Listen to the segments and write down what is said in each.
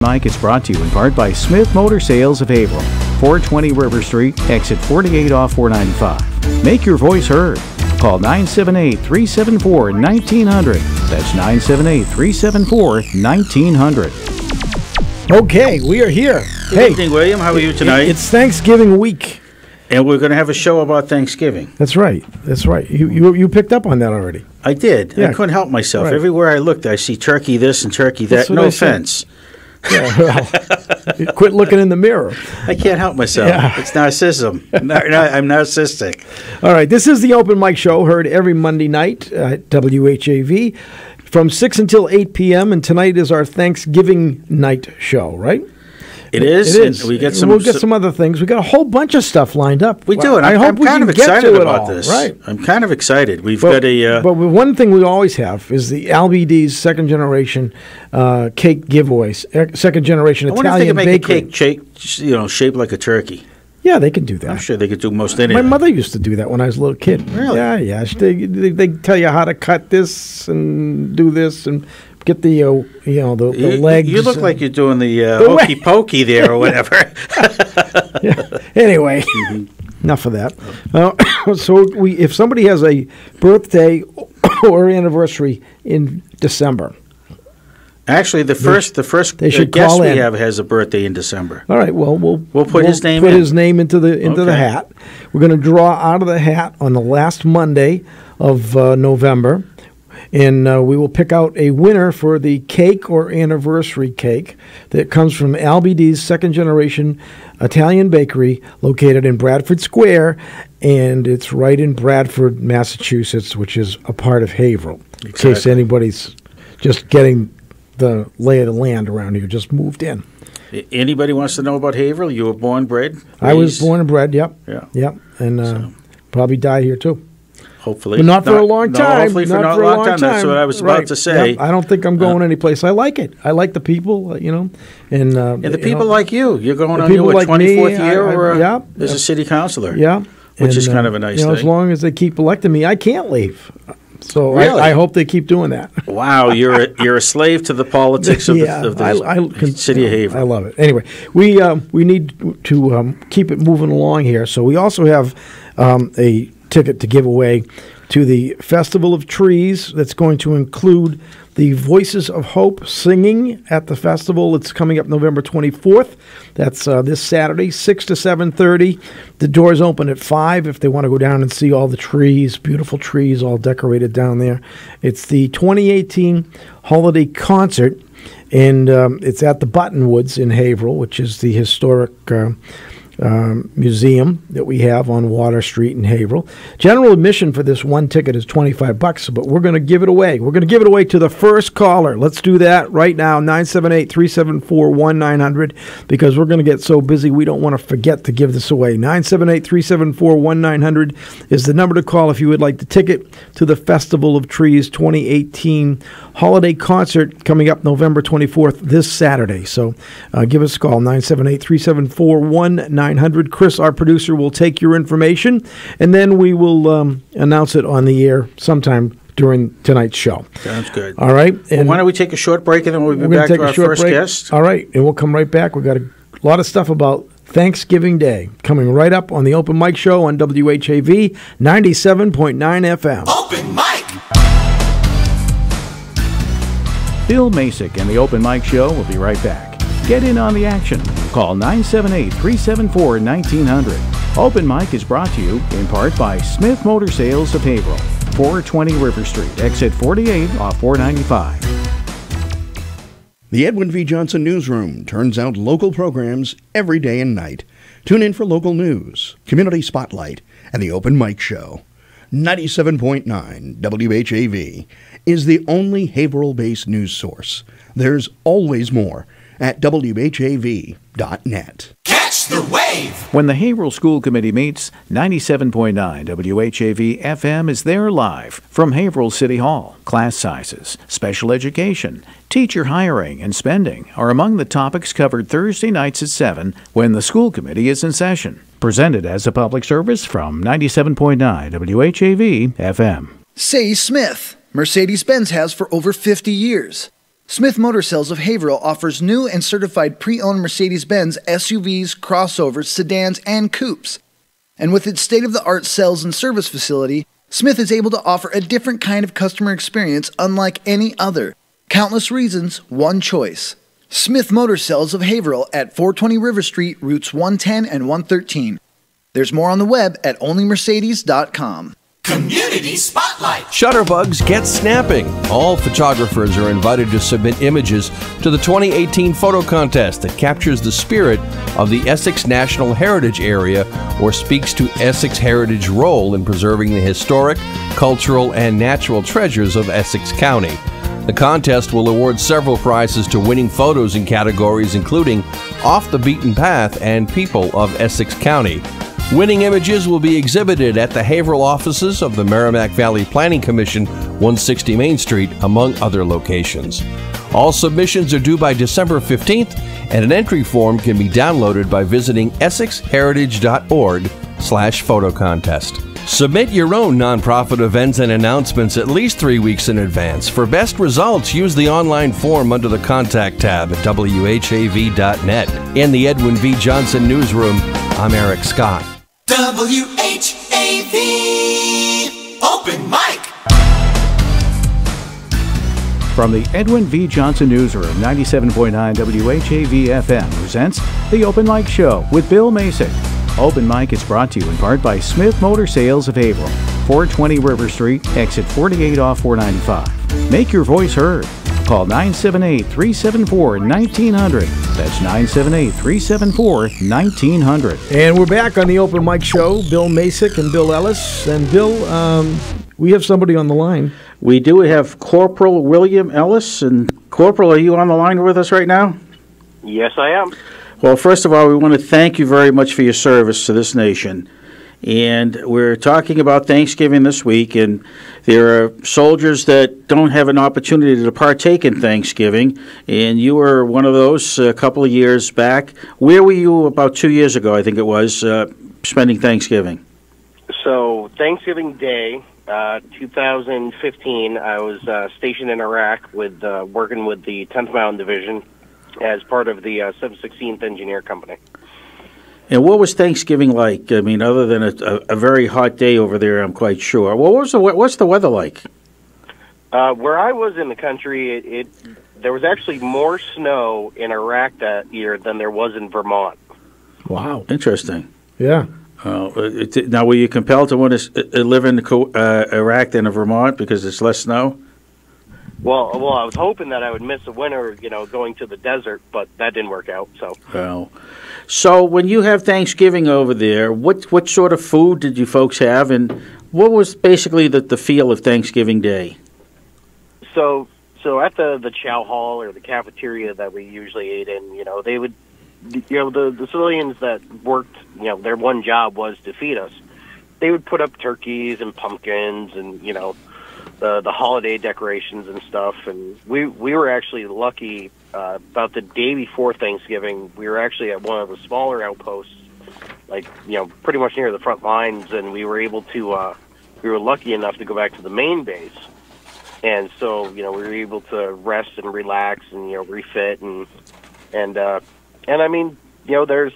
Mike is brought to you in part by Smith Motor Sales of Haverhill, 420 River Street, exit 48 off 495. Make your voice heard. Call 978-374-1900. That's 978-374-1900. Okay, we are here. Good evening, William. How are you tonight? It's Thanksgiving week. And we're going to have a show about Thanksgiving. That's right. That's right. You picked up on that already. I did. Yeah. I couldn't help myself. Right. Everywhere I looked, I see turkey this and turkey that. No offense. Yeah, well, quit looking in the mirror. I can't help myself. Yeah. It's narcissism. I'm narcissistic. All right. This is the Open Mic Show, heard every Monday night at WHAV from 6 until 8 p.m. And tonight is our Thanksgiving night show, right? It is. It is. And We'll get some other things. We got a whole bunch of stuff lined up. We do, and I hope I'm we kind can of get excited to it about all. this. Right. I'm kind of excited. Got a. But one thing we always have is the LBD's second generation cake giveaways. Second generation I wonder if they Italian can make bakery. a cake, shaped like a turkey. Yeah, they can do that. I'm sure they could do most anything. My mother used to do that when I was a little kid. Really? Yeah. They tell you how to cut this and do this and get the the legs. You look like you're doing the way- hokey pokey there or whatever. Yeah. Anyway, enough of that. So if somebody has a birthday or anniversary in December. Actually, the first they should guest call we in. have has a birthday in December. All right. Well, we'll put his name Put in. his name into the Okay. hat. We're going to draw out of the hat on the last Monday of November, and we will pick out a winner for the cake or anniversary cake that comes from LBD's second generation Italian bakery located in Bradford Square, and it's right in Bradford, Massachusetts, which is a part of Haverhill. In case anybody's just getting the lay of the land around here, just moved in. Anybody wants to know about Haverhill? You were born, bred? I was born and bred, yep. Yeah. Yep, and probably die here too. Hopefully. But not for a long time. Hopefully for not a long time. That's what I was about to say. Yep. I don't think I'm going anyplace. I like it. I like the people, and the people like you. You're going on people your like 24th me, year as a city councilor. Yeah. Which is kind of a nice thing. As long as they keep electing me, I can't leave. So Really? I hope they keep doing that. Wow, you're a slave to the politics of the city of Haverhill. I love it. Anyway, we need to keep it moving along here. So we also have a ticket to give away to the Festival of Trees that's going to include the Voices of Hope singing at the festival. It's coming up November 24th. That's this Saturday, 6 to 7:30. The doors open at 5 if they want to go down and see all the trees, beautiful trees all decorated down there. It's the 2018 holiday concert, and it's at the Buttonwoods in Haverhill, which is the historic museum that we have on Water Street in Haverhill. General admission for this one ticket is $25, but we're going to give it away. We're going to give it away to the first caller. Let's do that right now, 978-374-1900, because we're going to get so busy we don't want to forget to give this away. 978-374-1900 is the number to call if you would like the ticket to the Festival of Trees 2018 holiday concert coming up November 24th this Saturday. So give us a call, 978-374-1900. Chris, our producer, will take your information, and then we will announce it on the air sometime during tonight's show. Sounds good. All right. And why don't we take a short break, and then we'll be back to our first guest? All right, and we'll come right back. We've got a lot of stuff about Thanksgiving Day coming right up on the Open Mic Show on WHAV 97.9 FM. Open Mic! Bill Macek and the Open Mic Show will be right back. Get in on the action. Call 978-374-1900. Open Mic is brought to you in part by Smith Motor Sales of Haverhill, 420 River Street, exit 48 off 495. The Edwin V. Johnson Newsroom turns out local programs every day and night. Tune in for local news, Community Spotlight, and the Open Mic Show. 97.9 WHAV is the only Haverhill-based news source. There's always more at WHAV.net. Catch the wave! When the Haverhill School Committee meets, 97.9 WHAV FM is there live from Haverhill City Hall. Class sizes, special education, teacher hiring, and spending are among the topics covered Thursday nights at 7 when the school committee is in session. Presented as a public service from 97.9 WHAV FM. Say Smith. Mercedes-Benz has for over 50 years. Smith Motor Sales of Haverhill offers new and certified pre-owned Mercedes-Benz SUVs, crossovers, sedans, and coupes. And with its state-of-the-art sales and service facility, Smith is able to offer a different kind of customer experience unlike any other. Countless reasons, one choice. Smith Motor Sales of Haverhill at 420 River Street, routes 110 and 113. There's more on the web at onlymercedes.com. Community Spotlight. Shutterbugs get snapping. All photographers are invited to submit images to the 2018 photo contest that captures the spirit of the Essex National Heritage Area or speaks to Essex Heritage's role in preserving the historic, cultural, and natural treasures of Essex County. The contest will award several prizes to winning photos in categories including Off the Beaten Path and People of Essex County. Winning images will be exhibited at the Haverhill offices of the Merrimack Valley Planning Commission, 160 Main Street, among other locations. All submissions are due by December 15th, and an entry form can be downloaded by visiting essexheritage.org/photocontest. Submit your own nonprofit events and announcements at least 3 weeks in advance. For best results, use the online form under the Contact tab at WHAV.net. In the Edwin V. Johnson Newsroom, I'm Eric Scott. WHAV Open Mic. From the Edwin V. Johnson Newsroom, 97.9 WHAV FM presents The Open Mic Show with Bill Macek. Open Mic is brought to you in part by Smith Motor Sales of Haverhill, 420 River Street, exit 48 off 495. Make your voice heard. Call 978-374-1900. That's 978-374-1900. And we're back on the Open Mic Show. Bill Macek and Bill Ellis. And Bill, we have somebody on the line. We do have Corporal William Ellis. And Corporal, are you on the line with us right now? Yes, I am. Well, first of all, we want to thank you very much for your service to this nation. And we're talking about Thanksgiving this week, and there are soldiers that don't have an opportunity to partake in Thanksgiving, and you were one of those a couple of years back. Where were you about 2 years ago, I think it was, spending Thanksgiving? So, Thanksgiving Day, 2015, I was stationed in Iraq with working with the 10th Mountain Division as part of the 716th Engineer Company. And what was Thanksgiving like? I mean, other than a very hot day over there, I'm quite sure. Well, what's the weather like? Where I was in the country, there was actually more snow in Iraq that year than there was in Vermont. Wow. Interesting. Yeah. Now, were you compelled to want to live in Iraq than in Vermont because it's less snow? Well, I was hoping that I would miss a winter, going to the desert, but that didn't work out. So when you have Thanksgiving over there, what sort of food did you folks have, and what was basically the feel of Thanksgiving Day? So at the chow hall or the cafeteria that we usually ate in, they would, the civilians that worked, their one job was to feed us. They would put up turkeys and pumpkins and the holiday decorations and stuff, and we were actually lucky. About the day before Thanksgiving, we were actually at one of the smaller outposts, pretty much near the front lines, and we were able to. We were lucky enough to go back to the main base, and so we were able to rest and relax and refit and I mean there's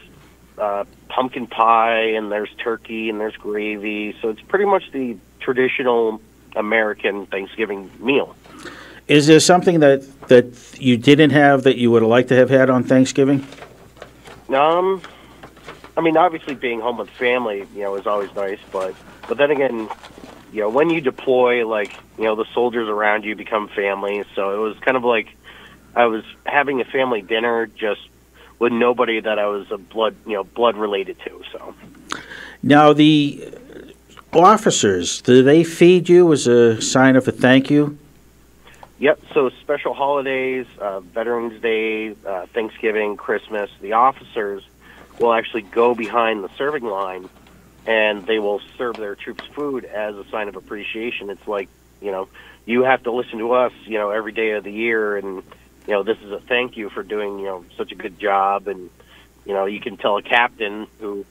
pumpkin pie and there's turkey and there's gravy, so it's pretty much the traditional American Thanksgiving meal. Is there something that you didn't have that you would have liked to have had on Thanksgiving? I mean, obviously being home with family, is always nice, but then again, when you deploy, the soldiers around you become family, so it was kind of like I was having a family dinner just with nobody that I was blood related to, so. Now, the officers, do they feed you as a sign of a thank you? Yep, so special holidays, Veterans Day, Thanksgiving, Christmas, the officers will actually go behind the serving line and they will serve their troops food as a sign of appreciation. It's like, you have to listen to us, every day of the year, and, this is a thank you for doing, such a good job. And, you can tell a captain who,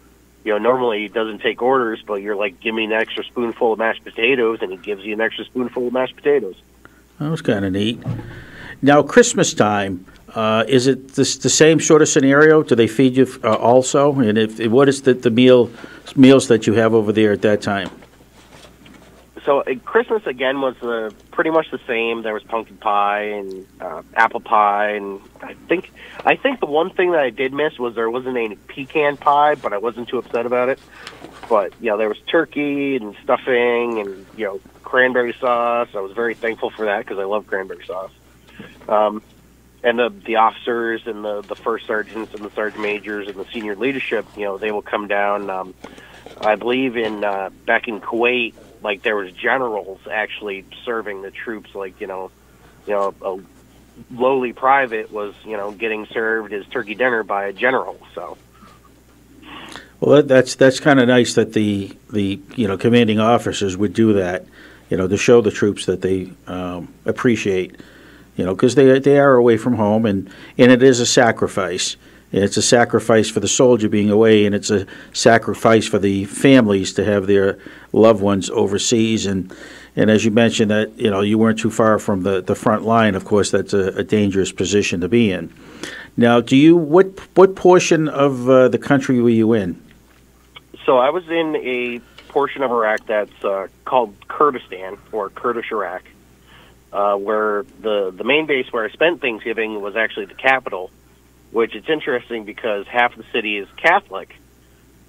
normally doesn't take orders, but you're like, give me an extra spoonful of mashed potatoes, and he gives you an extra spoonful of mashed potatoes. That was kind of neat. Now, Christmas time, is it the same sort of scenario? Do they feed you also? And what is the meals that you have over there at that time? So Christmas again was pretty much the same. There was pumpkin pie and apple pie, and I think the one thing that I did miss was there wasn't any pecan pie, but I wasn't too upset about it. But there was turkey and stuffing and cranberry sauce. I was very thankful for that because I love cranberry sauce. And the officers and the first sergeants and the sergeant majors and the senior leadership, they will come down. I believe back in Kuwait, like there was generals actually serving the troops. Like a lowly private was getting served his turkey dinner by a general. So. Well, that's kind of nice that the commanding officers would do that, to show the troops that they appreciate, because they are away from home, and it is a sacrifice. It's a sacrifice for the soldier being away, and it's a sacrifice for the families to have their loved ones overseas. And as you mentioned that you weren't too far from the front line. Of course, that's a dangerous position to be in. Now, what portion of the country were you in? So I was in a portion of Iraq that's called Kurdistan, or Kurdish Iraq, where the main base where I spent Thanksgiving was actually the capital, which it's interesting because half the city is Catholic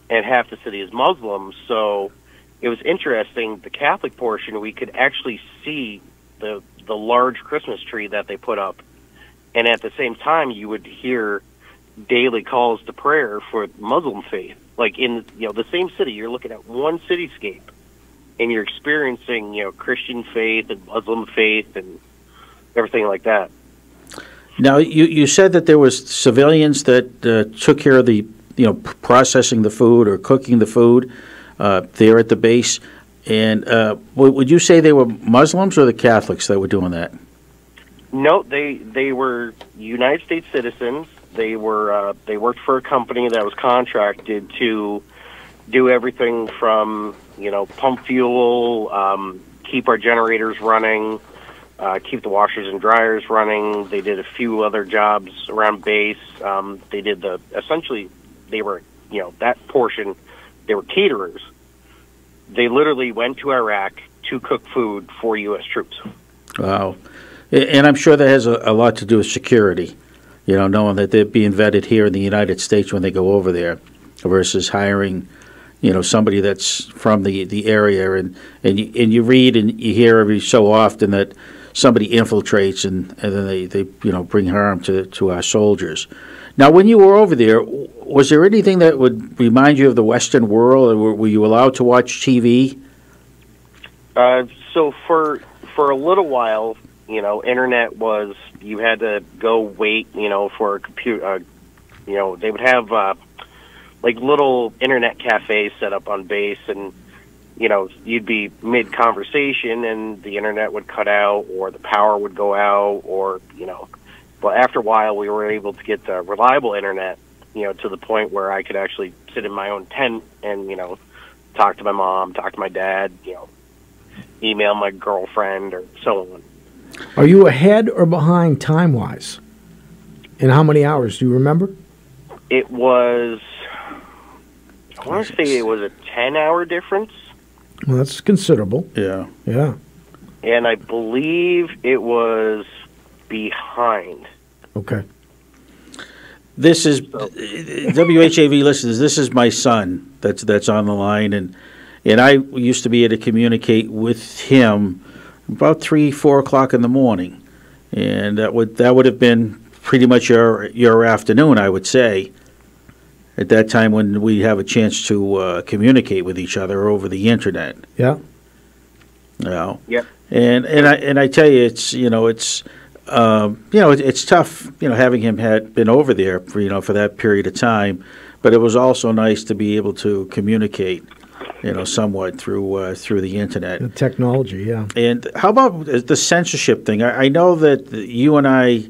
and half the city is Muslim. So it was interesting, the Catholic portion, we could actually see the large Christmas tree that they put up. And at the same time, you would hear daily calls to prayer for Muslim faith. Like in the same city, you're looking at one cityscape, and you're experiencing Christian faith and Muslim faith and everything like that. Now, you said that there was civilians that took care of the processing the food or cooking the food there at the base, and would you say they were Muslims or the Catholics that were doing that? No, they were United States citizens. They worked for a company that was contracted to do everything from pump fuel, keep our generators running, keep the washers and dryers running. They did a few other jobs around base. They did they were that portion. They were caterers. They literally went to Iraq to cook food for U.S. troops. Wow, and I'm sure that has a lot to do with security. Knowing that they're being vetted here in the United States when they go over there, versus hiring, somebody that's from the area, and you read and you hear every so often that somebody infiltrates and then they bring harm to our soldiers. Now, when you were over there, was there anything that would remind you of the Western world, or were you allowed to watch TV? So for a little while, internet was, you had to go wait, for a computer. They would have like little internet cafes set up on base, and you'd be mid-conversation and the internet would cut out or the power would go out, or but after a while we were able to get reliable internet, to the point where I could actually sit in my own tent and talk to my mom, talk to my dad, email my girlfriend, or so on. Are you ahead or behind time-wise? And how many hours? Do you remember? It was, I want to say it was a 10-hour difference. Well, that's considerable. Yeah. Yeah. And I believe it was behind. Okay. This is WHAV listeners. This is my son that's on the line, and I used to be able to communicate with him about 3-4 o'clock in the morning, and that would have been pretty much your afternoon, I would say, at that time when we have a chance to communicate with each other over the internet. Yeah. Yep. And I tell you, it's tough, having him been over there for that period of time, but it was also nice to be able to communicate, somewhat through the internet. The technology, yeah. And how about the censorship thing? I know that you and I,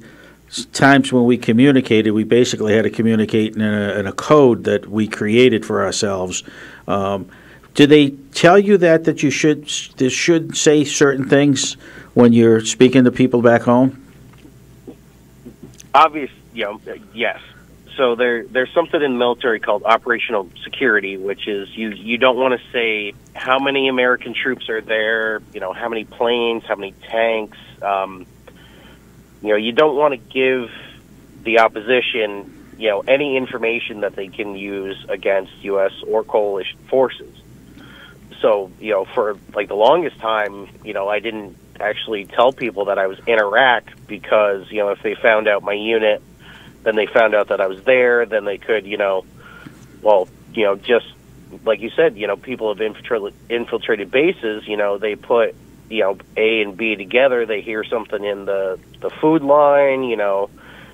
times when we communicated, we basically had to communicate in a code that we created for ourselves. Did they tell you that you should say certain things when you're speaking to people back home? obvious, yes. So there's something in the military called operational security, which is you don't want to say how many American troops are there, how many planes, how many tanks. You don't want to give the opposition, any information that they can use against U.S. or coalition forces. So, for like the longest time, I didn't actually tell people that I was in Iraq because, if they found out my unit, then they found out that I was there, then they could, just like you said, people have infiltrated bases, they put, A and B together, they hear something in the food line,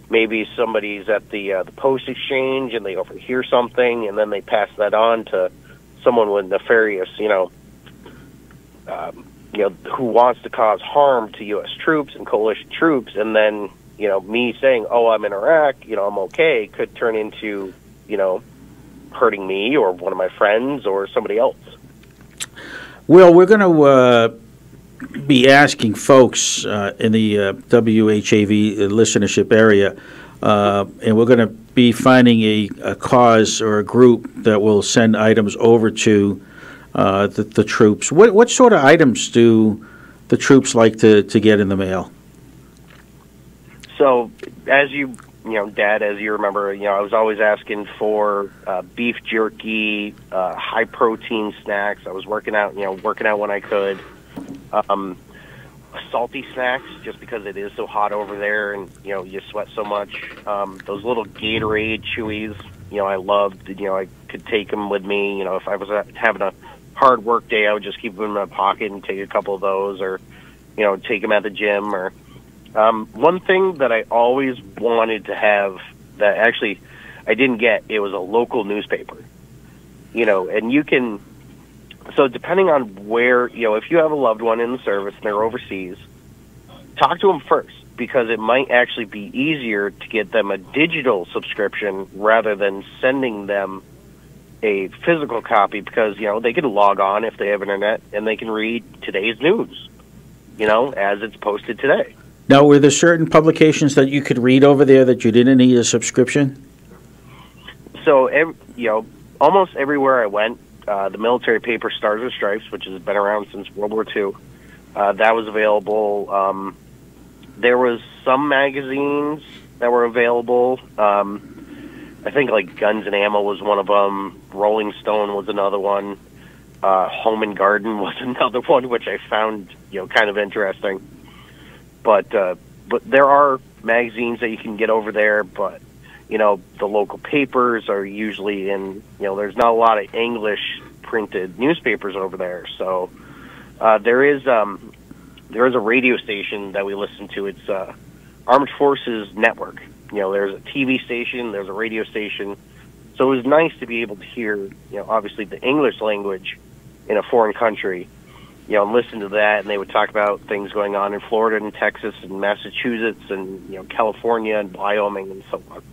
maybe somebody's at the post exchange and they overhear something, and then they pass that on to someone with nefarious, who wants to cause harm to U.S. troops and coalition troops, and then, me saying, oh, I'm in Iraq, I'm okay, could turn into, hurting me or one of my friends or somebody else. Well, we're going to be asking folks in the WHAV listenership area, and we're going to be finding a cause or a group that will send items over to the troops. What sort of items do the troops like to get in the mail? So, as Dad, as you remember, I was always asking for beef jerky, high protein snacks. I was working out when I could. Salty snacks, just because it is so hot over there, and you sweat so much. Those little Gatorade Chewies, I loved. I could take them with me. If I was having a hard work day, I would just keep them in my pocket and take a couple of those, or take them at the gym. Or one thing that I always wanted to have that actually I didn't get, it was a local newspaper. And you can. So depending on where, if you have a loved one in the service and they're overseas, talk to them first, because it might actually be easier to get them a digital subscription rather than sending them a physical copy, because, they can log on if they have internet and they can read today's news, as it's posted today. Now, were there certain publications that you could read over there that you didn't need a subscription? So, almost everywhere I went, the military paper Stars and Stripes, which has been around since World War II, that was available. There was some magazines that were available. I think like Guns and Ammo was one of them. Rolling Stone was another one. Home and Garden was another one, which I found kind of interesting. But there are magazines that you can get over there, but the local papers are usually in, there's not a lot of English printed newspapers over there. So there is a radio station that we listen to. It's Armed Forces Network. There's a TV station, there's a radio station. So it was nice to be able to hear, obviously the English language in a foreign country, and listen to that, and they would talk about things going on in Florida and Texas and Massachusetts and, California and Wyoming and so on.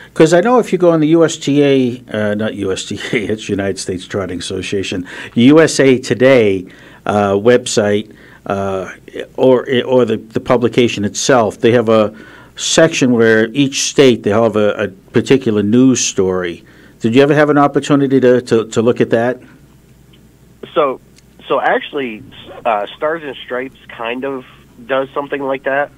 Because I know if you go on the not USTA, it's United States Trotting Association, USA Today website, or the publication itself, they have a section where each state, they have a particular news story. Did you ever have an opportunity to look at that? So actually, Stars and Stripes kind of does something like that.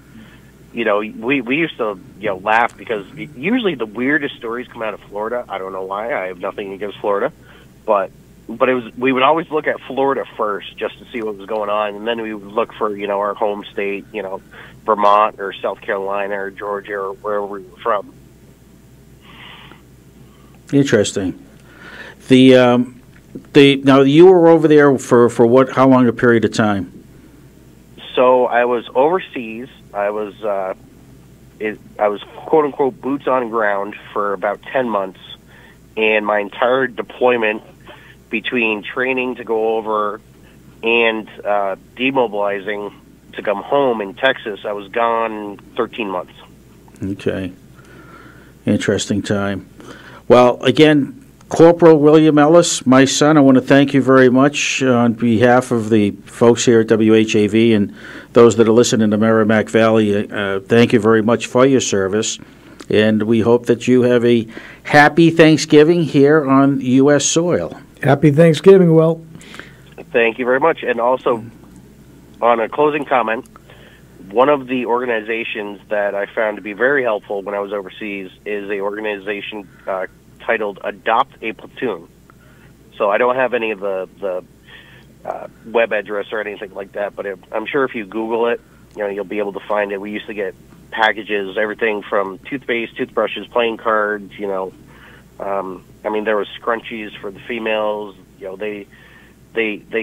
We used to laugh because usually the weirdest stories come out of Florida. I don't know why. I have nothing against Florida, but we would always look at Florida first just to see what was going on, and then we would look for our home state, Vermont or South Carolina or Georgia or wherever we were from. Interesting. Now you were over there for what? How long a period of time? So I was overseas. I was quote unquote boots on ground for about 10 months, and my entire deployment between training to go over and demobilizing to come home in Texas, I was gone 13 months. Okay. Interesting time. Well, again, Corporal William Ellis, my son, I want to thank you very much on behalf of the folks here at WHAV and those that are listening to Merrimack Valley. Thank you very much for your service, and we hope that you have a happy Thanksgiving here on U.S. soil. Happy Thanksgiving, Will. Thank you very much. And also, on a closing comment, one of the organizations that I found to be very helpful when I was overseas is a organization titled Adopt a Platoon. So I don't have any of the web address or anything like that, but I'm sure if you Google it, you'll be able to find it. We used to get packages, everything from toothpaste, toothbrushes, playing cards. There was scrunchies for the females. They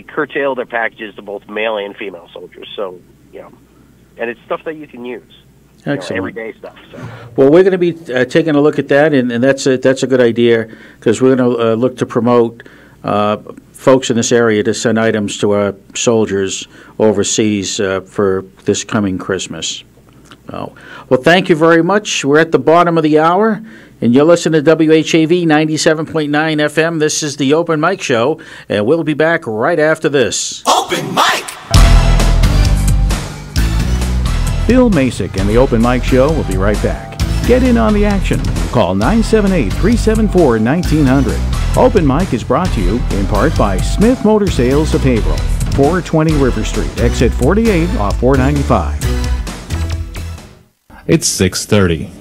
curtail their packages to both male and female soldiers. So and it's stuff that you can use. Excellent. Everyday stuff. So. Well, we're going to be taking a look at that, and that's a good idea, because we're going to look to promote folks in this area to send items to our soldiers overseas for this coming Christmas. Well, thank you very much. We're at the bottom of the hour, and you're listening to WHAV 97.9 FM. This is the Open Mic Show, and we'll be back right after this. Open Mic! Bill Macek and the Open Mic Show will be right back. Get in on the action. Call 978-374-1900. Open Mic is brought to you in part by Smith Motor Sales of Haverhill, 420 River Street, exit 48 off 495. It's 6:30.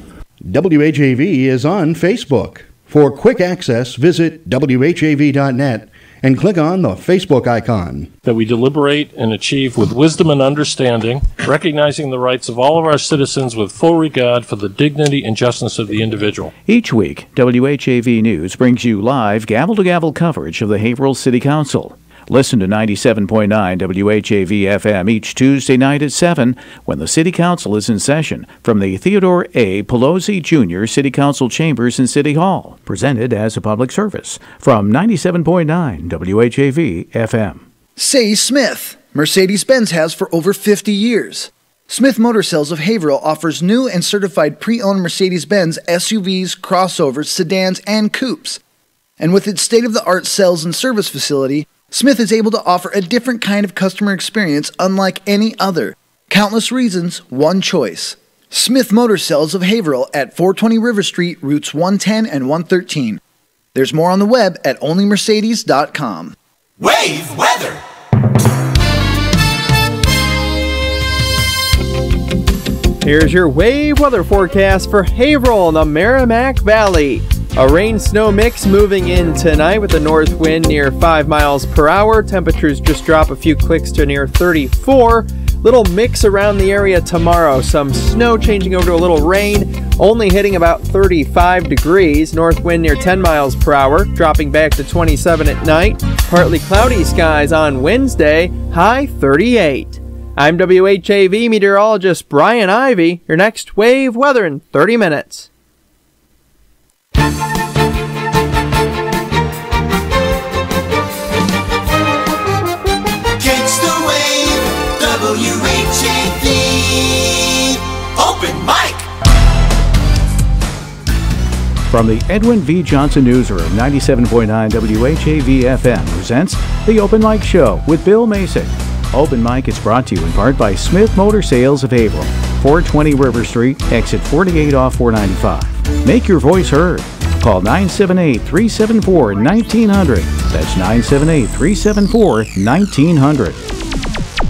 WHAV is on Facebook. For quick access, visit WHAV.net and click on the Facebook icon. That we deliberate and achieve with wisdom and understanding, recognizing the rights of all of our citizens with full regard for the dignity and justice of the individual. Each week, WHAV News brings you live gavel-to-gavel coverage of the Haverhill City Council. Listen to 97.9 WHAV FM each Tuesday night at 7 when the City Council is in session from the Theodore A. Pelosi Jr. City Council Chambers in City Hall. Presented as a public service from 97.9 WHAV FM. Say Smith. Mercedes-Benz has for over 50 years. Smith Motor Sales of Haverhill offers new and certified pre-owned Mercedes-Benz SUVs, crossovers, sedans, and coupes. And with its state-of-the-art sales and service facility, Smith is able to offer a different kind of customer experience unlike any other. Countless reasons, one choice. Smith Motor Sales of Haverhill at 420 River Street, routes 110 and 113. There's more on the web at onlymercedes.com. Wave weather. Here's your wave weather forecast for Haverhill in the Merrimack Valley. A rain-snow mix moving in tonight with a north wind near 5 miles per hour. Temperatures just drop a few clicks to near 34. Little mix around the area tomorrow. Some snow changing over to a little rain, only hitting about 35 degrees. North wind near 10 miles per hour, dropping back to 27 at night. Partly cloudy skies on Wednesday, high 38. I'm WHAV meteorologist Brian Ivy. Your next wave weather in 30 minutes. Catch the wave, WHAV, Open Mic. From the Edwin V. Johnson Newsroom, 97.9 WHAV FM presents The Open Mic Show with Bill Macek. Open Mic is brought to you in part by Smith Motor Sales of Haverhill, 420 River Street, exit 48 off 495. Make your voice heard. Call 978-374-1900. That's 978-374-1900.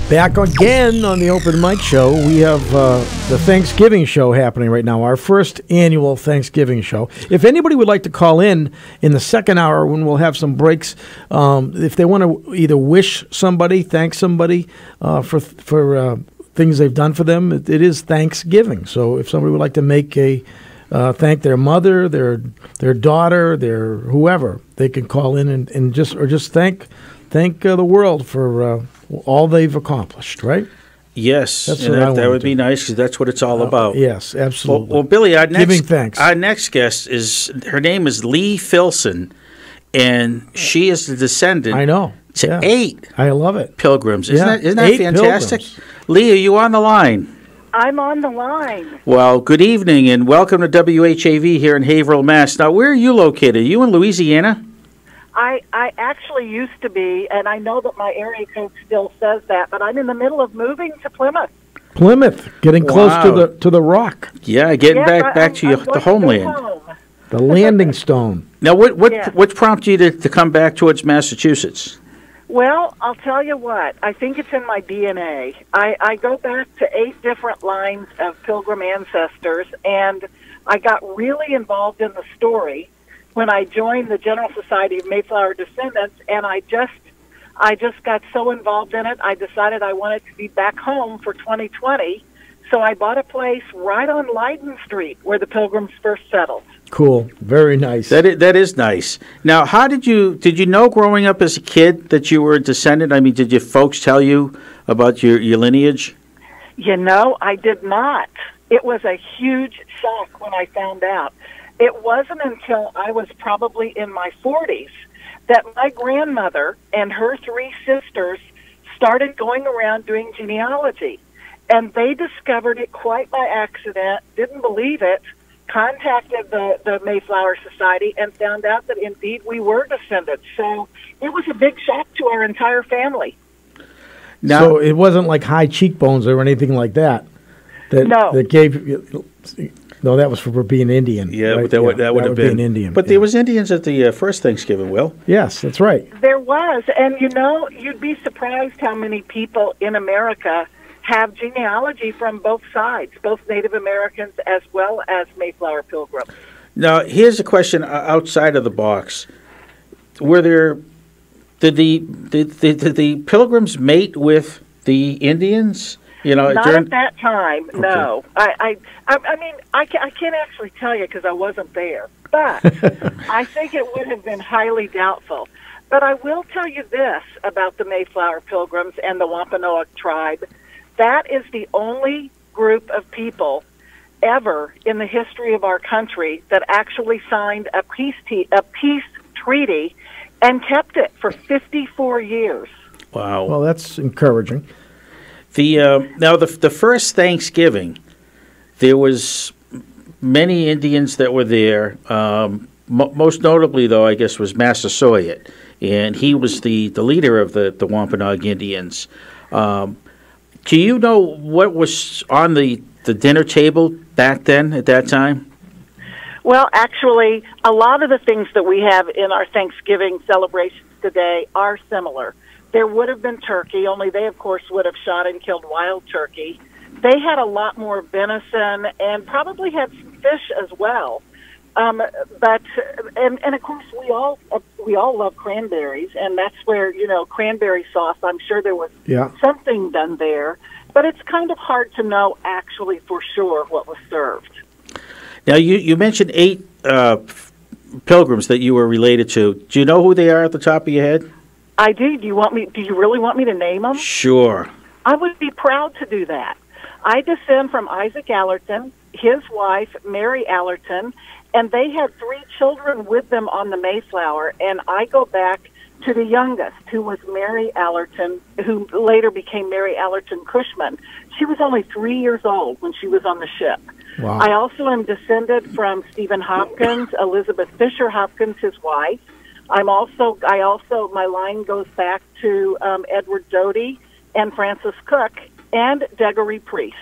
Back again on the Open Mic Show. We have the Thanksgiving show happening right now, our first annual Thanksgiving show. If anybody would like to call in the second hour when we'll have some breaks, if they want to either wish somebody, thank somebody for things they've done for them, it is Thanksgiving. So if somebody would like to make a thank their mother, their daughter, their whoever, they can call in and just thank the world for all they've accomplished, right? Yes, that would be nice because that's what it's all about. Yes, absolutely. Well, Billy, giving thanks. Our next guest her name is Lee Filson, and she is the descendant. I know. To 8. I love it. Pilgrims. Isn't that fantastic? Pilgrims. Lee, are you on the line? I'm on the line. Well, good evening and welcome to WHAV here in Haverhill, Mass. Now, where are you located? Are you in Louisiana? I actually used to be, and I know that my area code still says that, but I'm in the middle of moving to Plymouth. Plymouth, getting close to the rock. Yeah, getting back to the homeland. The landing stone. Now, what prompted you to come back towards Massachusetts? Well, I'll tell you what. I think it's in my DNA. I go back to 8 different lines of Pilgrim ancestors, and I got really involved in the story when I joined the General Society of Mayflower Descendants, and I just got so involved in it, I decided I wanted to be back home for 2020, so I bought a place right on Leiden Street where the Pilgrims first settled. Cool. Very nice. That is nice. Now, how did you know growing up as a kid that you were a descendant? I mean, did your folks tell you about your lineage? You know, I did not. It was a huge shock when I found out. It wasn't until I was probably in my 40s that my grandmother and her 3 sisters started going around doing genealogy. And they discovered it quite by accident, didn't believe it, contacted the Mayflower Society, and found out that indeed we were descendants. So it was a big shock to our entire family. Now, so it wasn't like high cheekbones or anything like that? No. That gave you... No, that was for being Indian. Yeah, right? that would have been Indian. But there was Indians at the first Thanksgiving, Will. Yes, that's right. There was. And, you know, you'd be surprised how many people in America have genealogy from both sides, both Native Americans as well as Mayflower Pilgrims. Now, here's a question outside of the box. Did the Pilgrims mate with the Indians? You know, not at that time. Okay. No, I mean, I can't actually tell you because I wasn't there, but I think it would have been highly doubtful. But I will tell you this about the Mayflower Pilgrims and the Wampanoag tribe: that is the only group of people ever in the history of our country that actually signed a peace treaty and kept it for 54 years. Wow. Well, that's encouraging. Now the first Thanksgiving, there was many Indians that were there. Most notably, though, I guess, was Massasoit, and he was the leader of the Wampanoag Indians. Do you know what was on the dinner table back then at that time? Well, actually, a lot of the things that we have in our Thanksgiving celebrations today are similar. There would have been turkey, only they, of course, would have shot and killed wild turkey. They had a lot more venison and probably had some fish as well. But of course, we all love cranberries, and that's where, you know, cranberry sauce, I'm sure there was something done there. But it's kind of hard to know actually for sure what was served. Now, you mentioned 8 pilgrims that you were related to. Do you know who they are at the top of your head? I do. Do you really want me to name them? Sure. I would be proud to do that. I descend from Isaac Allerton, his wife, Mary Allerton, and they had 3 children with them on the Mayflower, and I go back to the youngest, who was Mary Allerton, who later became Mary Allerton Cushman. She was only 3 years old when she was on the ship. Wow. I also am descended from Stephen Hopkins, Elizabeth Fisher Hopkins, his wife. My line goes back to Edward Doty and Francis Cook and Deggery Priest.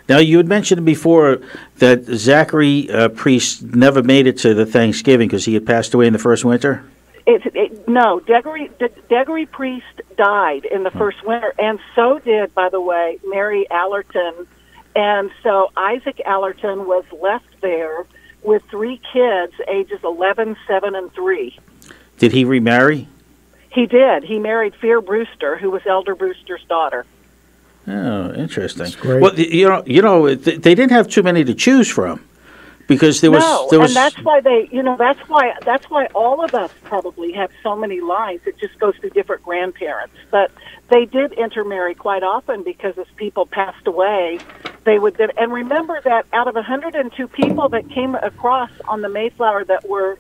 Now, you had mentioned before that Zachary Priest never made it to the Thanksgiving because he had passed away in the first winter? No, Deggery Priest died in the first winter, and so did, by the way, Mary Allerton. And so Isaac Allerton was left there with 3 kids, ages 11, 7, and 3. Did he remarry? He did. He married Fear Brewster, who was Elder Brewster's daughter. Oh, interesting. That's great. Well, they didn't have too many to choose from because there was. And that's why that's why all of us probably have so many lines. It just goes to different grandparents, but they did intermarry quite often because as people passed away, they would. And remember that out of 102 people that came across on the Mayflower that were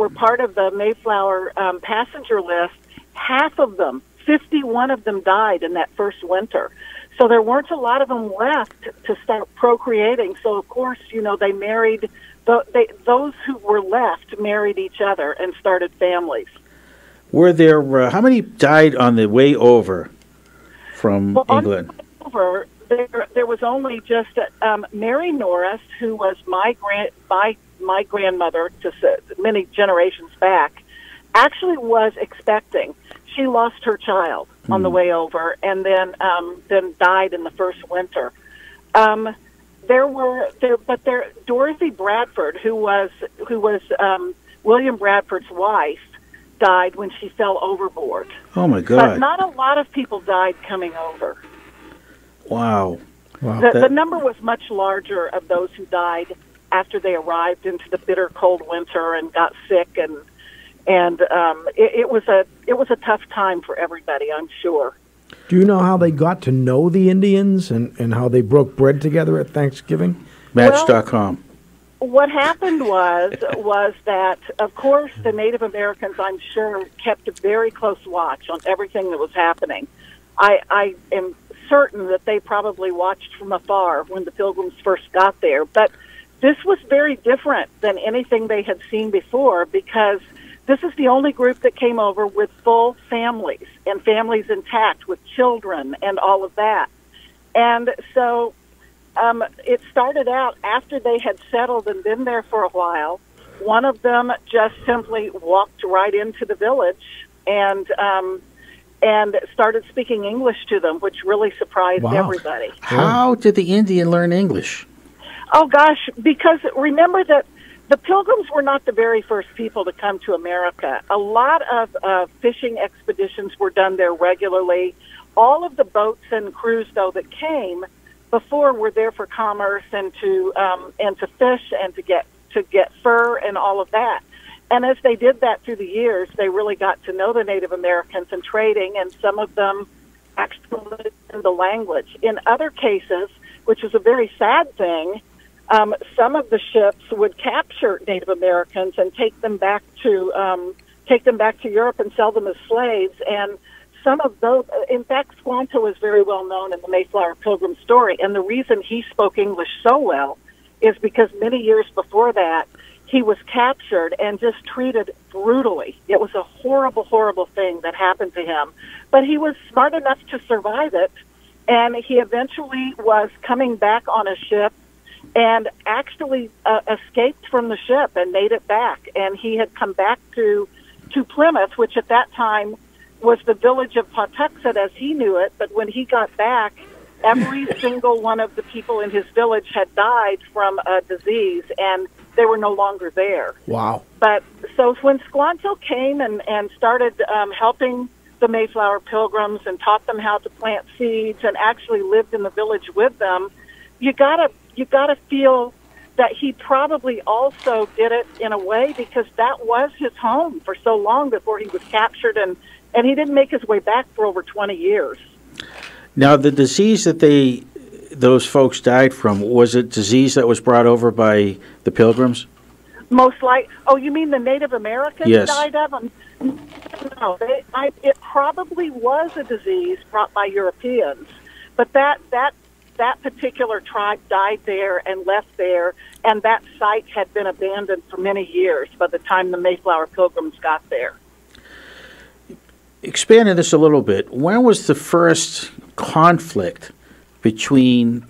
part of the Mayflower passenger list, half of them, 51 of them, died in that first winter. So there weren't a lot of them left to start procreating. So, of course, they married, those who were left married each other and started families. Were there, how many died on the way over from England? Over, there was only just Mary Norris, who was my grandmother, many generations back, actually was expecting. She lost her child on the way over, and then died in the first winter. Dorothy Bradford, who was William Bradford's wife, died when she fell overboard. Oh my God! But not a lot of people died coming over. Wow. The number was much larger of those who died after they arrived into the bitter cold winter and got sick, and it was a tough time for everybody, I'm sure. Do you know how they got to know the Indians and how they broke bread together at Thanksgiving? Match.com. What happened was that, of course, the Native Americans, I'm sure, kept a very close watch on everything that was happening. I am certain that they probably watched from afar when the Pilgrims first got there. But this was very different than anything they had seen before, because this is the only group that came over with full families and families intact with children and all of that. And so it started out after they had settled and been there for a while. One of them just simply walked right into the village and started speaking English to them, which really surprised everybody. How did the Indian learn English? Oh, gosh, because remember that the Pilgrims were not the very first people to come to America. A lot of fishing expeditions were done there regularly. All of the boats and crews, though, that came before were there for commerce and to fish and to get fur and all of that. And as they did that through the years, they really got to know the Native Americans and trading, and some of them actually learned the language. In other cases, which is a very sad thing, some of the ships would capture Native Americans and take them back to Europe and sell them as slaves. And some of those, in fact, Squanto is very well known in the Mayflower Pilgrim story. And the reason he spoke English so well is because many years before that, he was captured and just treated brutally. It was a horrible, horrible thing that happened to him. But he was smart enough to survive it, and he eventually was coming back on a ship and actually escaped from the ship and made it back. And he had come back to Plymouth, which at that time was the village of Pawtuxet as he knew it. But when he got back, every single one of the people in his village had died from a disease, and they were no longer there. Wow. But so when Squanto came and started helping the Mayflower Pilgrims and taught them how to plant seeds and actually lived in the village with them, you gotta feel that he probably also did it in a way because that was his home for so long before he was captured, and he didn't make his way back for over 20 years. Now, the disease that those folks died from, was it disease that was brought over by the Pilgrims? Most like, oh, you mean the Native Americans Yes. died of them? No, it probably was a disease brought by Europeans, but that particular tribe died there and left there, and that site had been abandoned for many years by the time the Mayflower Pilgrims got there. Expand on this a little bit. When was the first conflict between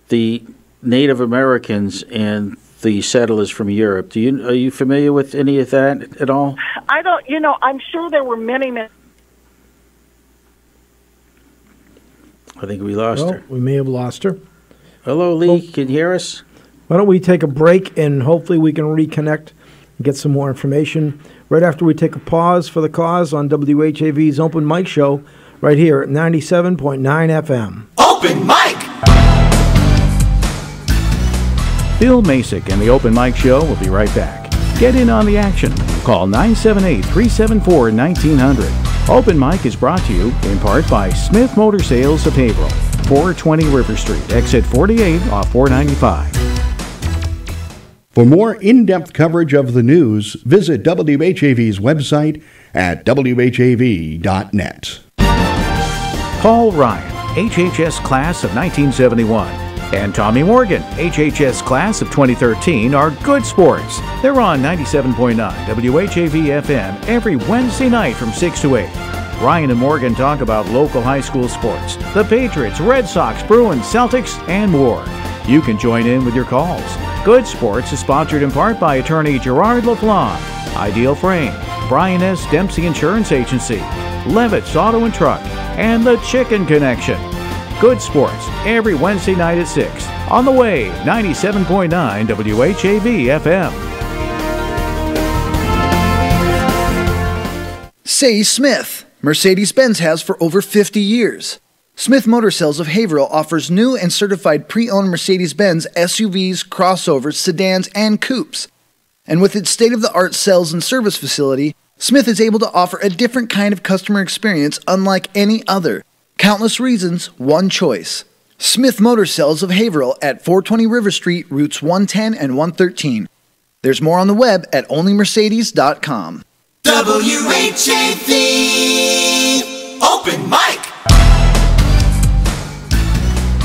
the Native Americans and the settlers from Europe? Are you familiar with any of that at all? I don't, I'm sure there were many. I think we lost her. We may have lost her. Hello, Lee. Can you hear us? Why don't we take a break and hopefully we can reconnect and get some more information right after we take a pause for the cause on WHAV's Open Mic Show right here at 97.9 FM. Open Mic! Bill Macek and the Open Mic Show will be right back. Get in on the action. Call 978-374-1900. Open Mic is brought to you in part by Smith Motor Sales of Haverhill, 420 River Street, exit 48 off 495. For more in-depth coverage of the news, visit WHAV's website at whav.net. Paul Ryan, HHS class of 1971. And Tommy Morgan, HHS class of 2013, are good sports. They're on 97.9 WHAV FM every Wednesday night from 6 to 8. Ryan and Morgan talk about local high school sports, the Patriots, Red Sox, Bruins, Celtics, and more. You can join in with your calls. Good Sports is sponsored in part by attorney Gerard LaFlamme, Ideal Frame, Brian S. Dempsey Insurance Agency, Levitt's Auto and Truck, and the Chicken Connection. Good Sports every Wednesday night at 6 on the Wave 97.9 WHAV FM. Say Smith. Mercedes-Benz has for over 50 years. Smith Motor Sales of Haverhill offers new and certified pre-owned Mercedes-Benz SUVs, crossovers, sedans, and coupes. And with its state-of-the-art sales and service facility, Smith is able to offer a different kind of customer experience unlike any other. Countless reasons, one choice. Smith Motor Sales of Haverhill at 420 River Street, routes 110 and 113. There's more on the web at onlymercedes.com. WHAV Open Mic.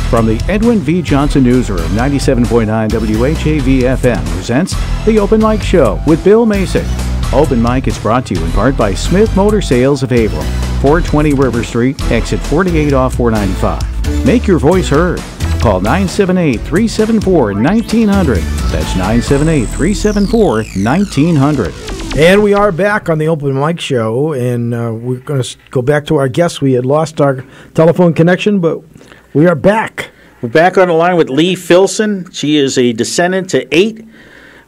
From the Edwin V. Johnson Newsroom, 97.9 WHAV FM presents The Open Mic Show with Bill Macek. Open Mic is brought to you in part by Smith Motor Sales of Haverhill, 420 River Street, exit 48 off 495. Make your voice heard. Call 978-374-1900. That's 978-374-1900. And we are back on the Open Mic Show, and we're going to go back to our guests. We had lost our telephone connection, but we are back. We're back on the line with Lee Filson. She is a descendant to 8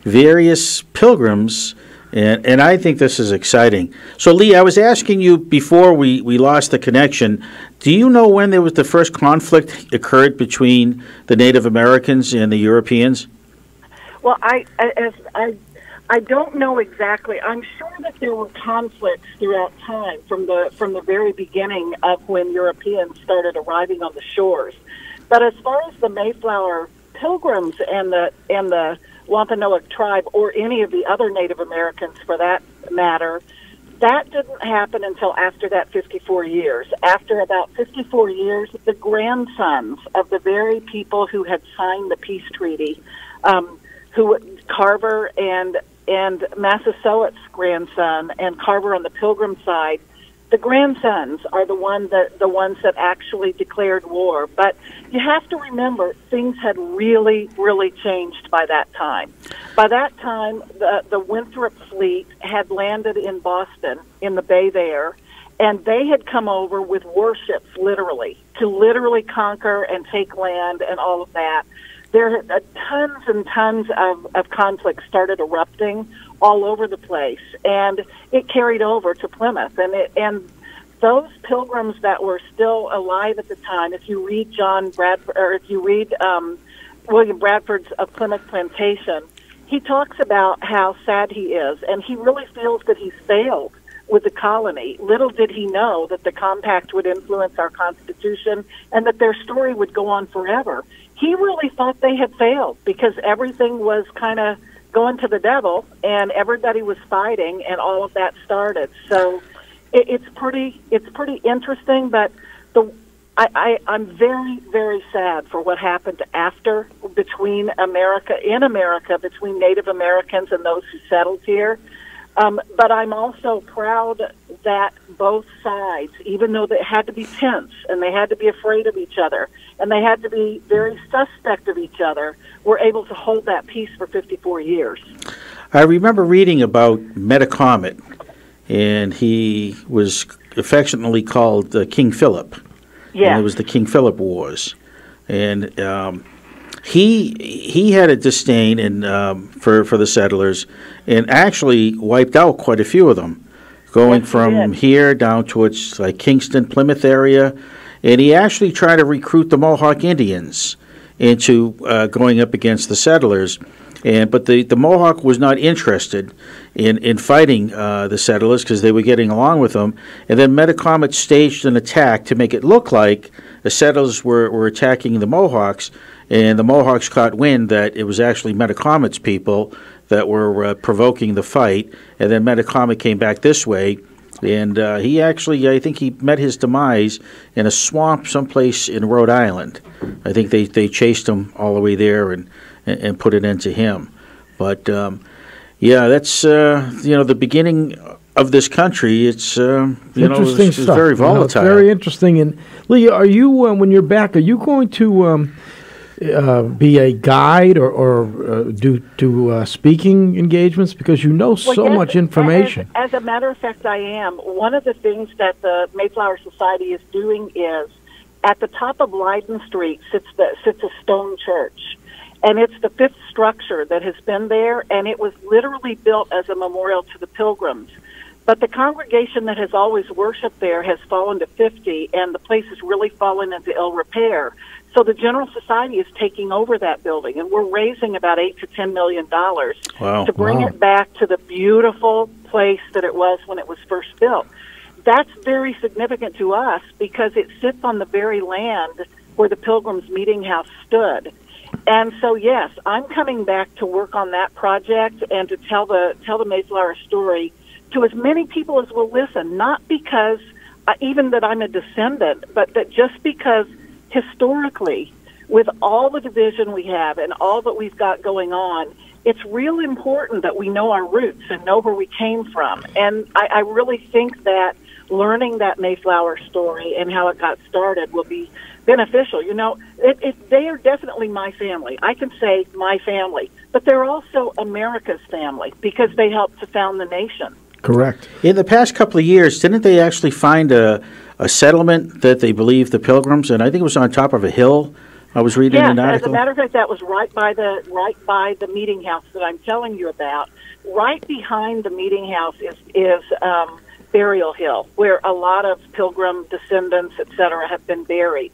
various pilgrims, and I think this is exciting. So, Lee, I was asking you before we lost the connection, do you know when there was the first conflict occurred between the Native Americans and the Europeans? Well, I don't know exactly. I'm sure that there were conflicts throughout time from the very beginning of when Europeans started arriving on the shores. But as far as the Mayflower Pilgrims and the Wampanoag tribe, or any of the other Native Americans for that matter, that didn't happen until after that 54 years. After about 54 years, the grandsons of the very people who had signed the peace treaty, Carver and Massasoit's grandson and Carver on the Pilgrim side, the grandsons are the ones that actually declared war. But you have to remember, things had really, really changed by that time. By that time, the Winthrop fleet had landed in Boston, in the bay there, and they had come over with warships, literally, to literally conquer and take land and all of that. There tons and tons of conflicts started erupting all over the place, and it carried over to Plymouth. And those pilgrims that were still alive at the time, if you read William Bradford's of Plymouth Plantation, he talks about how sad he is, and he really feels that he's failed with the colony. Little did he know that the compact would influence our Constitution and that their story would go on forever. He really thought they had failed because everything was kind of going to the devil and everybody was fighting and all of that started. So it's pretty interesting, but I'm very, very sad for what happened between Native Americans and those who settled here. But I'm also proud that both sides, even though they had to be tense and they had to be afraid of each other and they had to be very suspect of each other, were able to hold that peace for 54 years. I remember reading about Metacomet, and he was affectionately called King Philip. Yeah. And it was the King Philip Wars. And he had a disdain for the settlers and actually wiped out quite a few of them, going from here down towards like Kingston, Plymouth area. And he actually tried to recruit the Mohawk Indians into going up against the settlers. But the Mohawk was not interested in fighting the settlers because they were getting along with them. And then Metacomet staged an attack to make it look like the settlers were attacking the Mohawks, and the Mohawks caught wind that it was actually Metacomet's people that were provoking the fight. And then Metacomet came back this way And he actually, I think he met his demise in a swamp someplace in Rhode Island. I think they chased him all the way there and put an end to him. But, yeah, that's, the beginning of this country. It's, Interesting it's stuff. very volatile. It's very interesting. And, Lee, are you, when you're back, are you going to be a guide or do speaking engagements? Because you know so much information. As a matter of fact, I am. One of the things that the Mayflower Society is doing is at the top of Leiden Street sits a stone church. And it's the fifth structure that has been there, and it was literally built as a memorial to the Pilgrims. But the congregation that has always worshipped there has fallen to 50, and the place has really fallen into ill repair. So the General Society is taking over that building, and we're raising about $8 to $10 million to bring it back to the beautiful place that it was when it was first built. That's very significant to us because it sits on the very land where the Pilgrims Meeting House stood. And so, yes, I'm coming back to work on that project and to tell the Mayflower story to as many people as will listen, not because even that I'm a descendant, but that just because historically, with all the division we have and all that we've got going on, it's real important that we know our roots and know where we came from. And I really think that learning that Mayflower story and how it got started will be beneficial. You know, they are definitely my family. I can say my family, but they're also America's family because they helped to found the nation. Correct. In the past couple of years, didn't they actually find a settlement that they believed the Pilgrims, and I think it was on top of a hill? I was reading an article. As a matter of fact, that was right by the meeting house that I'm telling you about. Right behind the meeting house is Burial Hill, where a lot of Pilgrim descendants, etc., have been buried.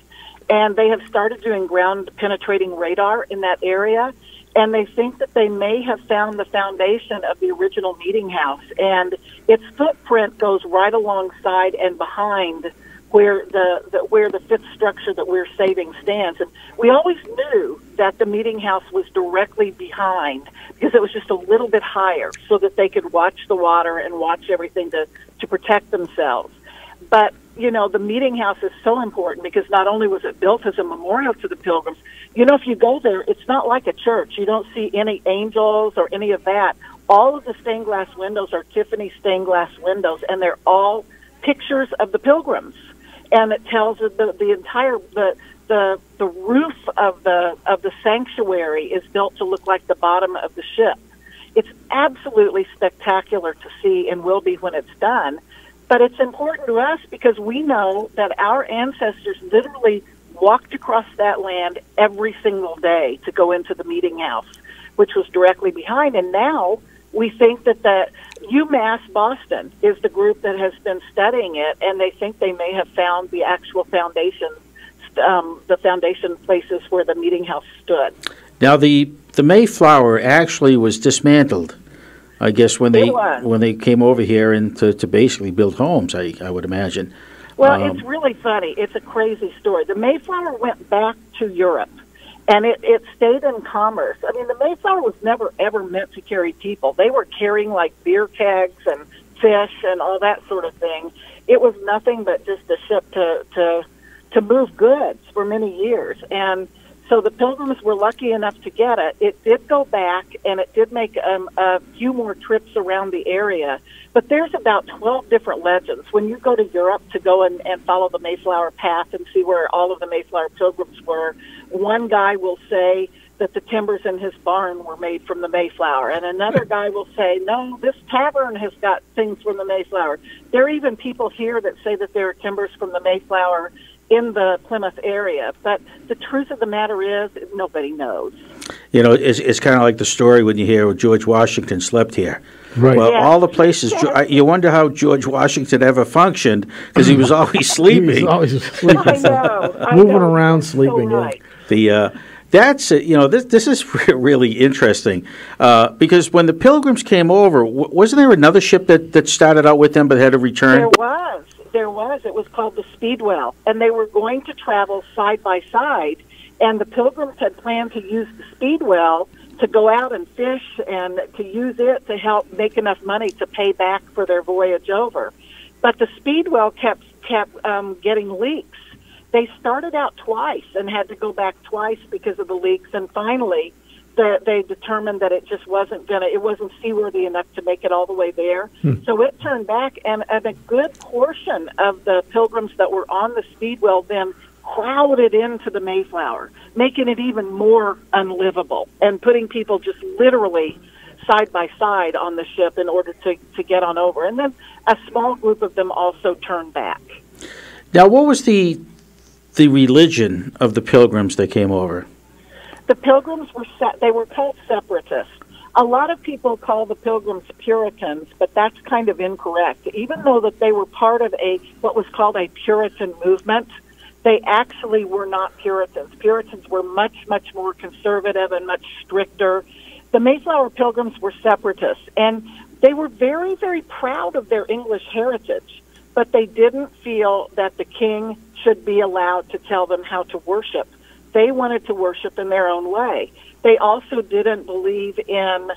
And they have started doing ground-penetrating radar in that area, and they think that they may have found the foundation of the original meeting house. And its footprint goes right alongside and behind where the fifth structure that we're saving stands. And we always knew that the meeting house was directly behind because it was just a little bit higher so that they could watch the water and watch everything to protect themselves. But, you know, the meeting house is so important because not only was it built as a memorial to the Pilgrims, you know, if you go there, it's not like a church. You don't see any angels or any of that. All of the stained glass windows are Tiffany stained glass windows, and they're all pictures of the Pilgrims. And it tells the entire the roof of the sanctuary is built to look like the bottom of the ship. It's absolutely spectacular to see and will be when it's done. But it's important to us because we know that our ancestors literally walked across that land every single day to go into the meeting house, which was directly behind. And now we think that the UMass Boston is the group that has been studying it, and they think they may have found the actual foundation, the foundation places where the meeting house stood. Now, the Mayflower actually was dismantled, I guess, when they came over here and to basically build homes, I would imagine. Well, it's really funny. It's a crazy story. The Mayflower went back to Europe, and it stayed in commerce. I mean, the Mayflower was never, ever meant to carry people. They were carrying, like, beer kegs and fish and all that sort of thing. It was nothing but just a ship to move goods for many years. And so the Pilgrims were lucky enough to get it. It did go back, and it did make a few more trips around the area. But there's about 12 different legends. When you go to Europe to go and follow the Mayflower path and see where all of the Mayflower Pilgrims were, one guy will say that the timbers in his barn were made from the Mayflower, and another guy will say, no, this tavern has got things from the Mayflower. There are even people here that say that there are timbers from the Mayflower in the Plymouth area, but the truth of the matter is nobody knows. You know, it's kind of like the story when you hear George Washington slept here. Right. Well, all the places, you wonder how George Washington ever functioned because he was always sleeping. He was always sleeping. I know. Moving around, sleeping. So right. That's this is really interesting because when the Pilgrims came over, wasn't there another ship that started out with them but had to return? There was. It was called the Speedwell, and they were going to travel side by side, and the Pilgrims had planned to use the Speedwell to go out and fish and to use it to help make enough money to pay back for their voyage over. But the speedwell kept getting leaks. They started out twice and had to go back twice because of the leaks, and finally they determined that it just wasn't seaworthy enough to make it all the way there. So it turned back, and a good portion of the pilgrims that were on the speedwell then crowded into the Mayflower, making it even more unlivable and putting people just literally side by side on the ship in order to get on over. And then a small group of them also turned back. Now, what was the religion of the pilgrims that came over? The pilgrims they were called separatists. A lot of people call the pilgrims Puritans, but that's kind of incorrect. Even though that they were part of what was called a Puritan movement, they actually were not Puritans. Puritans were much, much more conservative and much stricter. The Mayflower Pilgrims were separatists, and they were very, very proud of their English heritage, but they didn't feel that the king should be allowed to tell them how to worship. They wanted to worship in their own way. They also didn't believe in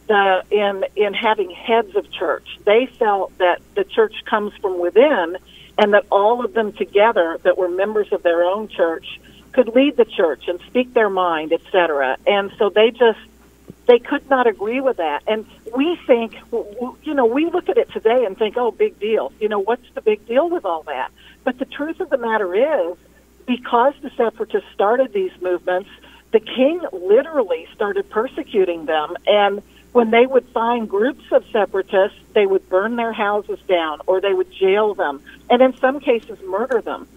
having heads of church. They felt that the church comes from within, and that all of them together that were members of their own church could lead the church and speak their mind, etc. And so they could not agree with that. And we think, we look at it today and think, oh, big deal. What's the big deal with all that? But the truth of the matter is, because the separatists started these movements, the king literally started persecuting them. And when they would find groups of separatists, they would burn their houses down, or they would jail them, and in some cases murder them.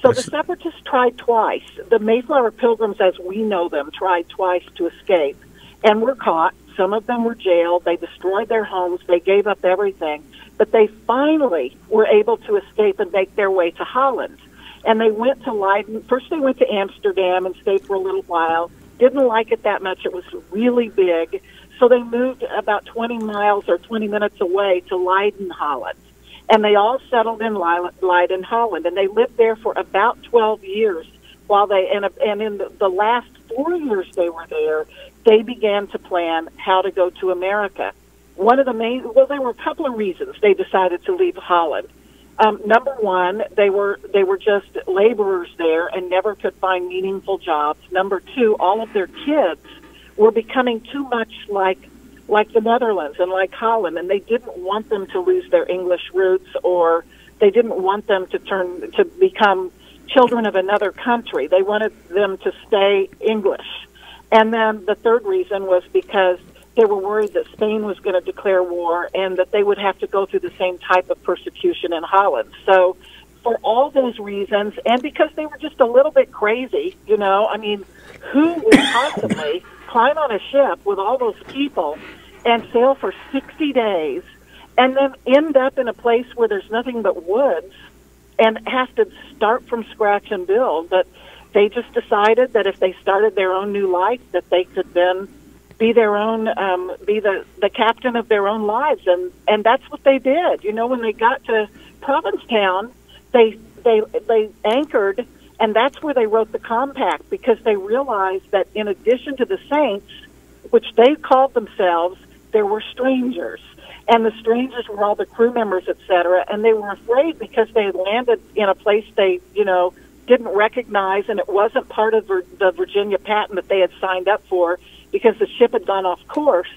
So the separatists tried twice. The Mayflower Pilgrims, as we know them, tried twice to escape and were caught. Some of them were jailed. They destroyed their homes. They gave up everything. But they finally were able to escape and make their way to Holland. And they went to Leiden. First they went to Amsterdam and stayed for a little while. Didn't like it that much. It was really big. So they moved about 20 miles or 20 minutes away to Leiden, Holland. And they all settled in Leiden, Holland. And they lived there for about 12 years. And in the last 4 years they were there, they began to plan how to go to America. There were a couple of reasons they decided to leave Holland. Number one, they were just laborers there and never could find meaningful jobs. Number two, all of their kids were becoming too much like the Netherlands and like Holland, and they didn't want them to lose their English roots, or they didn't want them to become children of another country. They wanted them to stay English. And then the third reason was because they were worried that Spain was going to declare war and that they would have to go through the same type of persecution in Holland. So for all those reasons, and because they were just a little bit crazy, who would possibly climb on a ship with all those people and sail for 60 days and then end up in a place where there's nothing but woods and have to start from scratch and build? But they just decided that if they started their own new life, that they could then be their own, be the captain of their own lives, and that's what they did. When they got to Provincetown, they anchored, and that's where they wrote the compact, because they realized that in addition to the saints, which they called themselves, there were strangers, and the strangers were all the crew members, etc. And they were afraid because they had landed in a place they, didn't recognize, and it wasn't part of the Virginia patent that they had signed up for, because the ship had gone off course.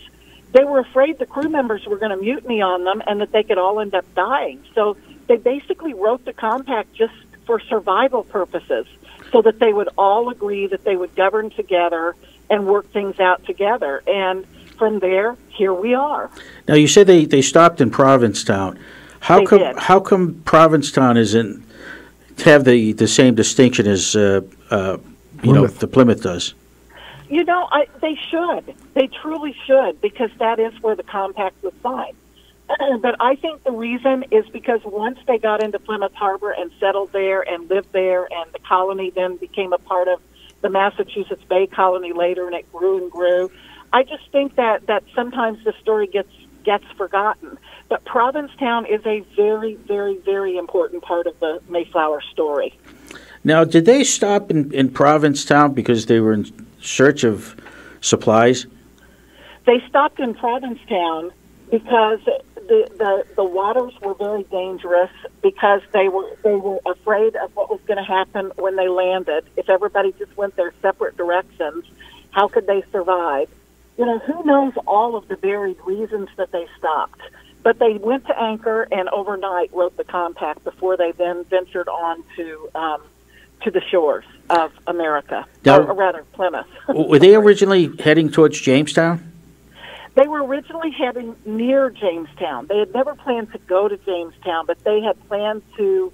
They were afraid the crew members were going to mutiny on them and that they could all end up dying. So they basically wrote the compact just for survival purposes, so that they would all agree that they would govern together and work things out together. And from there, here we are. Now, you said they stopped in Provincetown. How come Provincetown isn't have the same distinction as the Plymouth does? They should. They truly should, because that is where the compact was signed. But I think the reason is because once they got into Plymouth Harbor and settled there and lived there, and the colony then became a part of the Massachusetts Bay Colony later, and it grew and grew, I just think that sometimes the story gets forgotten. But Provincetown is a very, very, very important part of the Mayflower story. Now, did they stop in Provincetown because they were in search of supplies? They stopped in Provincetown because the waters were very dangerous because they were afraid of what was going to happen when they landed. If everybody just went their separate directions, how could they survive? You know, who knows all of the varied reasons that they stopped. But they went to anchor and overnight wrote the compact before they then ventured on to the shores of America, now, or rather Plymouth. Were they originally heading towards Jamestown? They were originally heading near Jamestown. They had never planned to go to Jamestown, but they had planned to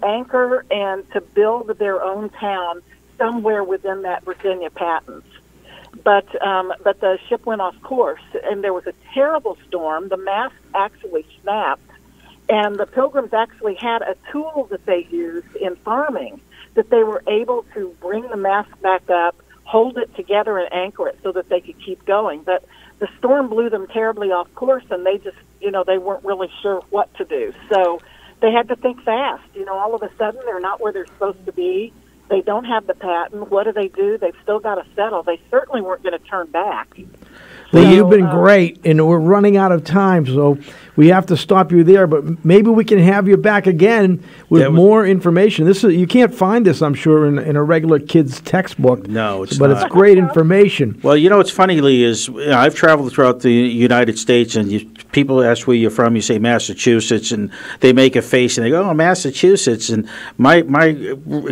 anchor and to build their own town somewhere within that Virginia Patents. But the ship went off course, and there was a terrible storm. The mast actually snapped, and the Pilgrims actually had a tool that they used in farming that they were able to bring the mast back up, hold it together, and anchor it so that they could keep going. But the storm blew them terribly off course, and they just, they weren't really sure what to do. So they had to think fast. All of a sudden, they're not where they're supposed to be. They don't have the patent. What do? They've still got to settle. They certainly weren't going to turn back. Well, you've been great, and we're running out of time, so we have to stop you there. But maybe we can have you back again with more information. You can't find this, I'm sure, in a regular kid's textbook. No, it's not. But it's great information. Well, what's funny, Lee, is I've traveled throughout the United States, and people ask where you're from. You say Massachusetts, and they make a face, and they go, "Oh, Massachusetts." And my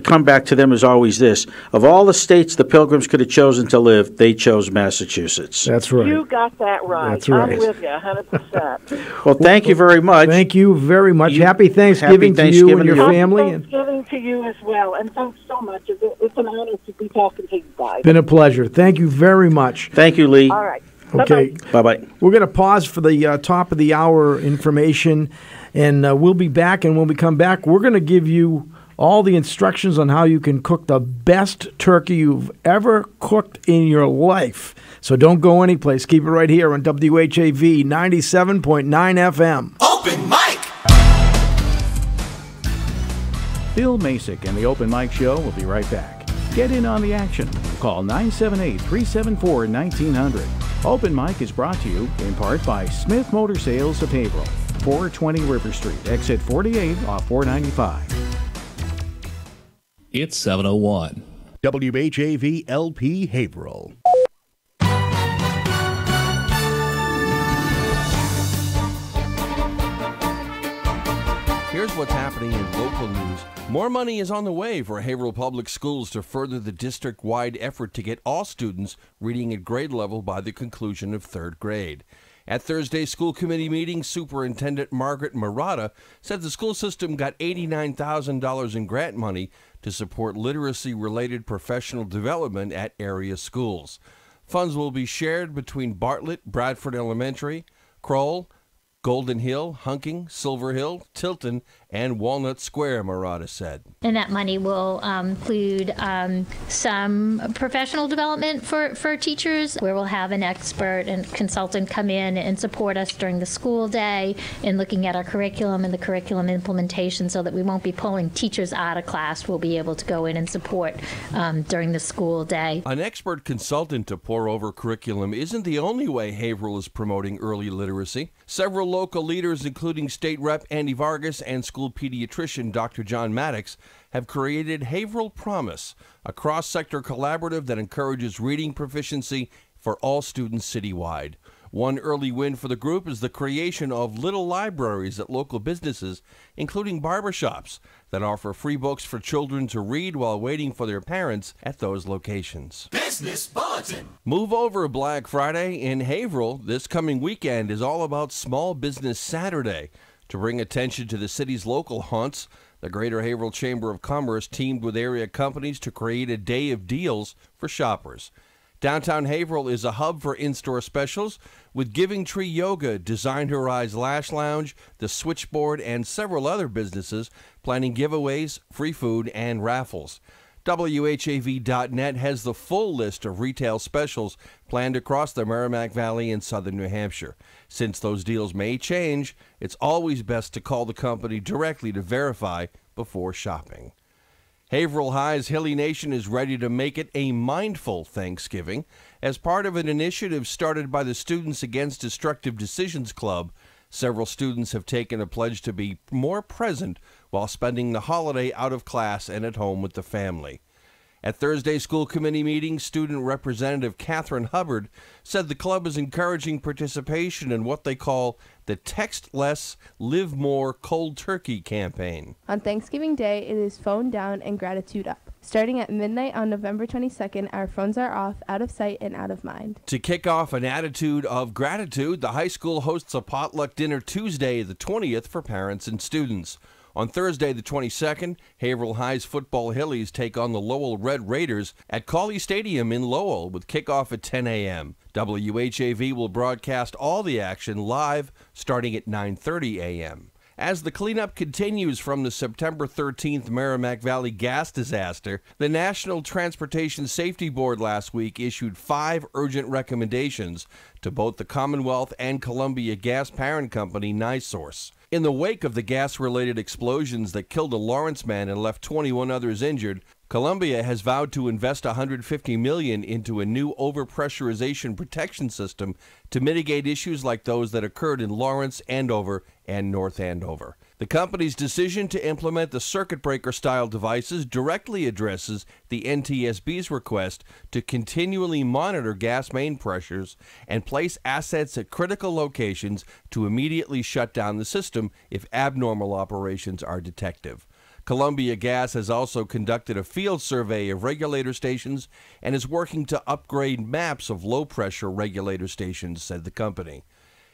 comeback to them is always this: of all the states the Pilgrims could have chosen to live, they chose Massachusetts. That's right. You got that right. That's right. I'm with you 100%. Well, thank you very much. Thank you very much. Happy Thanksgiving to you and your family. Happy Thanksgiving to you as well, and thanks so much. It's an honor to be talking to you guys. Been a pleasure. Thank you very much. Thank you, Lee. All right. Okay. Bye-bye. We're going to pause for the top of the hour information, and we'll be back. And when we come back, we're going to give you all the instructions on how you can cook the best turkey you've ever cooked in your life. So don't go anyplace. Keep it right here on WHAV 97.9 FM. Open mic! Bill Macek and the Open Mic Show will be right back. Get in on the action. Call 978-374-1900. Open Mic is brought to you in part by Smith Motor Sales of Haverhill, 420 River Street, exit 48 off 495. It's 7:01. WHAV LP Haverhill. Here's what's happening in local news. More money is on the way for Haverhill Public Schools to further the district-wide effort to get all students reading at grade level by the conclusion of third grade. At Thursday's school committee meeting, Superintendent Margaret Murata said the school system got $89,000 in grant money to support literacy-related professional development at area schools. Funds will be shared between Bartlett, Bradford Elementary, Crowell, Golden Hill, Hunking, Silver Hill, Tilton, and Walnut Square, Murata said. And that money will include some professional development for teachers, where we'll have an expert and consultant come in and support us during the school day in looking at our curriculum and the curriculum implementation, so that we won't be pulling teachers out of class. We'll be able to go in and support during the school day. An expert consultant to pour over curriculum isn't the only way Haverhill is promoting early literacy. Several local leaders, including State Rep Andy Vargas and school pediatrician Dr. John Macek, have created Haverhill Promise, a cross-sector collaborative that encourages reading proficiency for all students citywide. One early win for the group is the creation of little libraries at local businesses, including barbershops, that offer free books for children to read while waiting for their parents at those locations. Business Bulletin. Move over Black Friday in Haverhill. This coming weekend is all about Small Business Saturday. To bring attention to the city's local haunts, the Greater Haverhill Chamber of Commerce teamed with area companies to create a day of deals for shoppers. Downtown Haverhill is a hub for in-store specials, with Giving Tree Yoga, Design Her Eyes Lash Lounge, The Switchboard, and several other businesses planning giveaways, free food, and raffles. WHAV.net has the full list of retail specials planned across the Merrimack Valley in southern New Hampshire. Since those deals may change, it's always best to call the company directly to verify before shopping. Haverhill High's Hilly Nation is ready to make it a mindful Thanksgiving. As part of an initiative started by the Students Against Destructive Decisions Club, Several students have taken a pledge to be more present while spending the holiday out of class and at home with the family. At Thursday's school committee meeting, student representative Catherine Hubbard said the club is encouraging participation in what they call the Text Less, Live More Cold Turkey campaign. On Thanksgiving Day, it is phone down and gratitude up. Starting at midnight on November 22nd, our phones are off, out of sight and out of mind. To kick off an attitude of gratitude, the high school hosts a potluck dinner Tuesday, the 20th, for parents and students. On Thursday, the 22nd, Haverhill High's football Hillies take on the Lowell Red Raiders at Cawley Stadium in Lowell with kickoff at 10 a.m. WHAV will broadcast all the action live starting at 9:30 a.m. As the cleanup continues from the September 13th Merrimack Valley gas disaster, the National Transportation Safety Board last week issued 5 urgent recommendations to both the Commonwealth and Columbia Gas parent company, NiSource. In the wake of the gas-related explosions that killed a Lawrence man and left 21 others injured, Columbia has vowed to invest $150 million into a new overpressurization protection system to mitigate issues like those that occurred in Lawrence, Andover, and North Andover. The company's decision to implement the circuit breaker-style devices directly addresses the NTSB's request to continually monitor gas main pressures and place assets at critical locations to immediately shut down the system if abnormal operations are detected. Columbia Gas has also conducted a field survey of regulator stations and is working to upgrade maps of low-pressure regulator stations, said the company.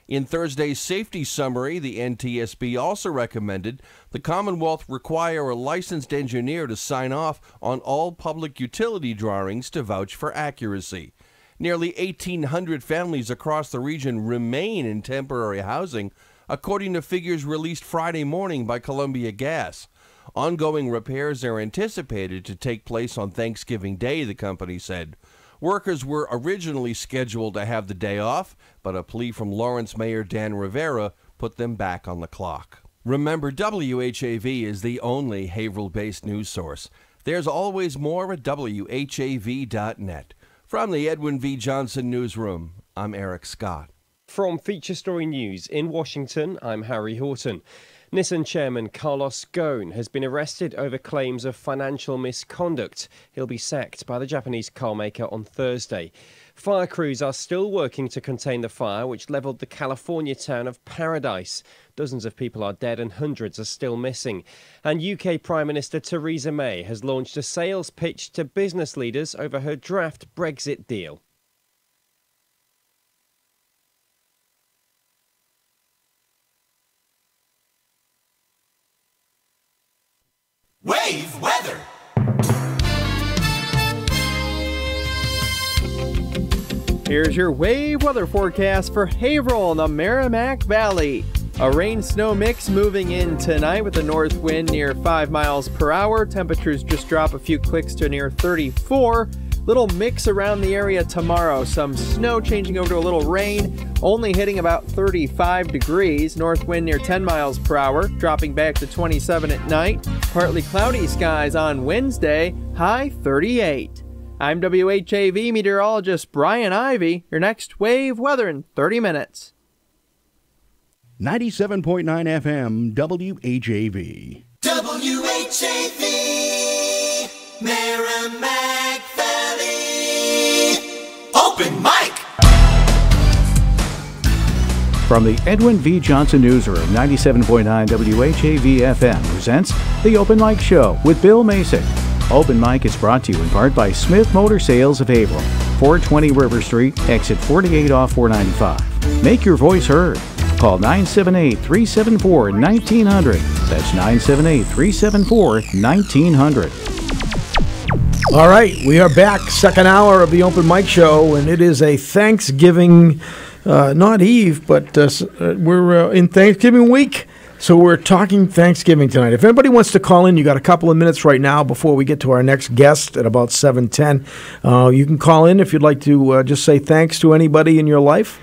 In Thursday's safety summary, the NTSB also recommended the Commonwealth require a licensed engineer to sign off on all public utility drawings to vouch for accuracy. Nearly 1,800 families across the region remain in temporary housing, according to figures released Friday morning by Columbia Gas. Ongoing repairs are anticipated to take place on Thanksgiving Day, the company said. Workers were originally scheduled to have the day off, but a plea from Lawrence Mayor Dan Rivera put them back on the clock. Remember, WHAV is the only Haverhill-based news source. There's always more at WHAV.net. From the Edwin V. Johnson Newsroom, I'm Eric Scott. From Feature Story News in Washington, I'm Harry Horton. Nissan chairman Carlos Ghosn has been arrested over claims of financial misconduct. He'll be sacked by the Japanese carmaker on Thursday. Fire crews are still working to contain the fire, which leveled the California town of Paradise. Dozens of people are dead and hundreds are still missing. And UK Prime Minister Theresa May has launched a sales pitch to business leaders over her draft Brexit deal. Wave weather. Here's your wave weather forecast for Haverhill in the Merrimack Valley. A rain-snow mix moving in tonight with a north wind near 5 miles per hour. Temperatures just drop a few clicks to near 34. Little mix around the area tomorrow. Some snow changing over to a little rain, only hitting about 35 degrees. North wind near 10 miles per hour, dropping back to 27 at night. Partly cloudy skies on Wednesday, high 38. I'm WHAV meteorologist Brian Ivy. Your next wave weather in 30 minutes. 97.9 FM WHAV. WHAV. Merrimack Valley. Open mic. From the Edwin V. Johnson Newsroom, 97.9 WHAV FM presents The Open Mic Show with Bill Macek. Open Mic is brought to you in part by Smith Motor Sales of Haverhill, 420 River Street, exit 48 off 495. Make your voice heard. Call 978-374-1900. That's 978-374-1900. All right, we are back, second hour of the Open Mic Show, and it is a Thanksgiving, not Eve, but we're in Thanksgiving week, so we're talking Thanksgiving tonight. If anybody wants to call in, you got a couple of minutes right now before we get to our next guest at about 7:10. You can call in if you'd like to just say thanks to anybody in your life.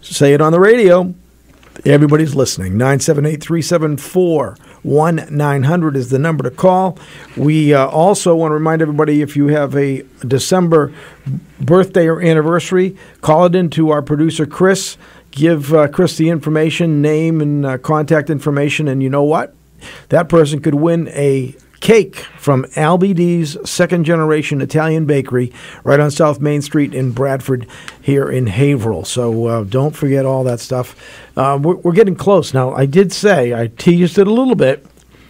Say it on the radio. Everybody's listening. 978-374-1900 is the number to call. We also want to remind everybody, if you have a December birthday or anniversary, call it in to our producer, Chris. give Chris the information, name, and contact information, and you know what? That person could win a cake from Albie D's second-generation Italian bakery right on South Main Street in Bradford here in Haverhill. So don't forget all that stuff. We're getting close. Now, I did say, I teased it a little bit,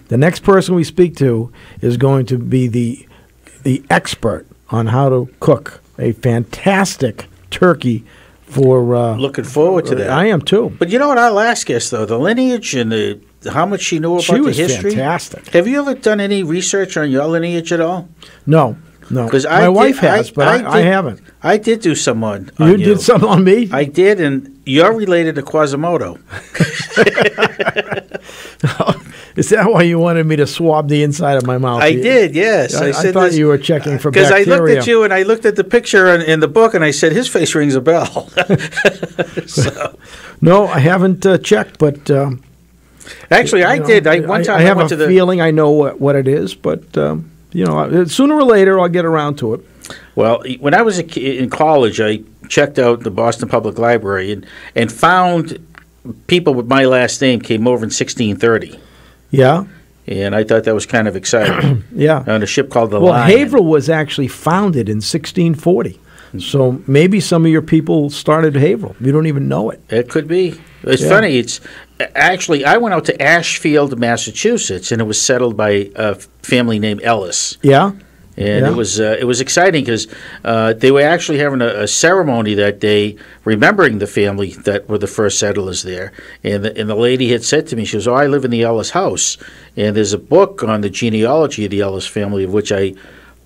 the next person we speak to is going to be the expert on how to cook a fantastic turkey for... Looking forward to that. I am too. But you know what? I'll ask us, though, the lineage and how much she knew about the history. Fantastic. Have you ever done any research on your lineage at all? No. Because my wife has, but I haven't. I did do some on you. Did some on me? I did, and you're related to Quasimodo. Is that why you wanted me to swab the inside of my mouth? I did, yes. I thought you were checking for bacteria. Because I looked at you and I looked at the picture in the book and I said, his face rings a bell. No, I haven't checked, but... Actually, I did. One time I have went to a feeling I know what it is, but sooner or later I'll get around to it. Well, when I was in college, I checked out the Boston Public Library and found people with my last name came over in 1630. Yeah. And I thought that was kind of exciting. Yeah. On a ship called the Well, Lion. Haverhill was actually founded in 1640. So maybe some of your people started Haverhill. You don't even know it. It could be. It's funny. It's actually, I went out to Ashfield, Massachusetts, and it was settled by a family named Ellis. Yeah. And it was exciting because they were actually having a ceremony that day, remembering the family that were the first settlers there. And the lady had said to me, she goes, "Oh, I live in the Ellis house, and there's a book on the genealogy of the Ellis family, of which I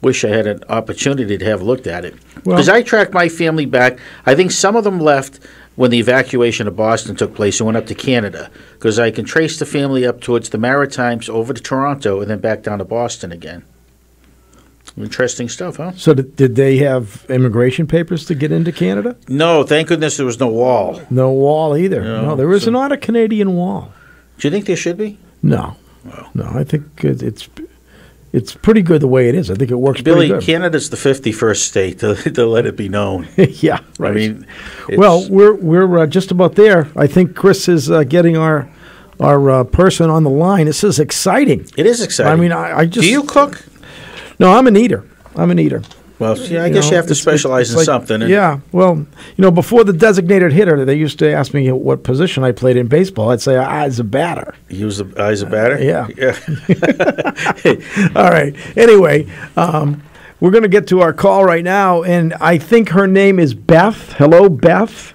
wish I had an opportunity to have looked at it." Because I tracked my family back. I think some of them left when the evacuation of Boston took place and went up to Canada, because I can trace the family up towards the Maritimes, over to Toronto, and then back down to Boston again. Interesting stuff, huh? So did they have immigration papers to get into Canada? No, thank goodness there was no wall. No wall either. No, there is not a Canadian wall. Do you think there should be? No. No, I think it's pretty good the way it is. I think it works pretty good. Billy, Canada's the 51st state, to let it be known. Yeah, right. I mean, well, we're just about there. I think Chris is getting our person on the line. This is exciting. It is exciting. I mean, I just... Do you cook? No, I'm an eater. Well, see, I guess you have to specialize in something. Yeah. Well, before the designated hitter, they used to ask me what position I played in baseball. I'd say, as a batter. You was as a batter? Yeah. All right. Anyway, we're going to get to our call right now, and I think her name is Beth. Hello, Beth.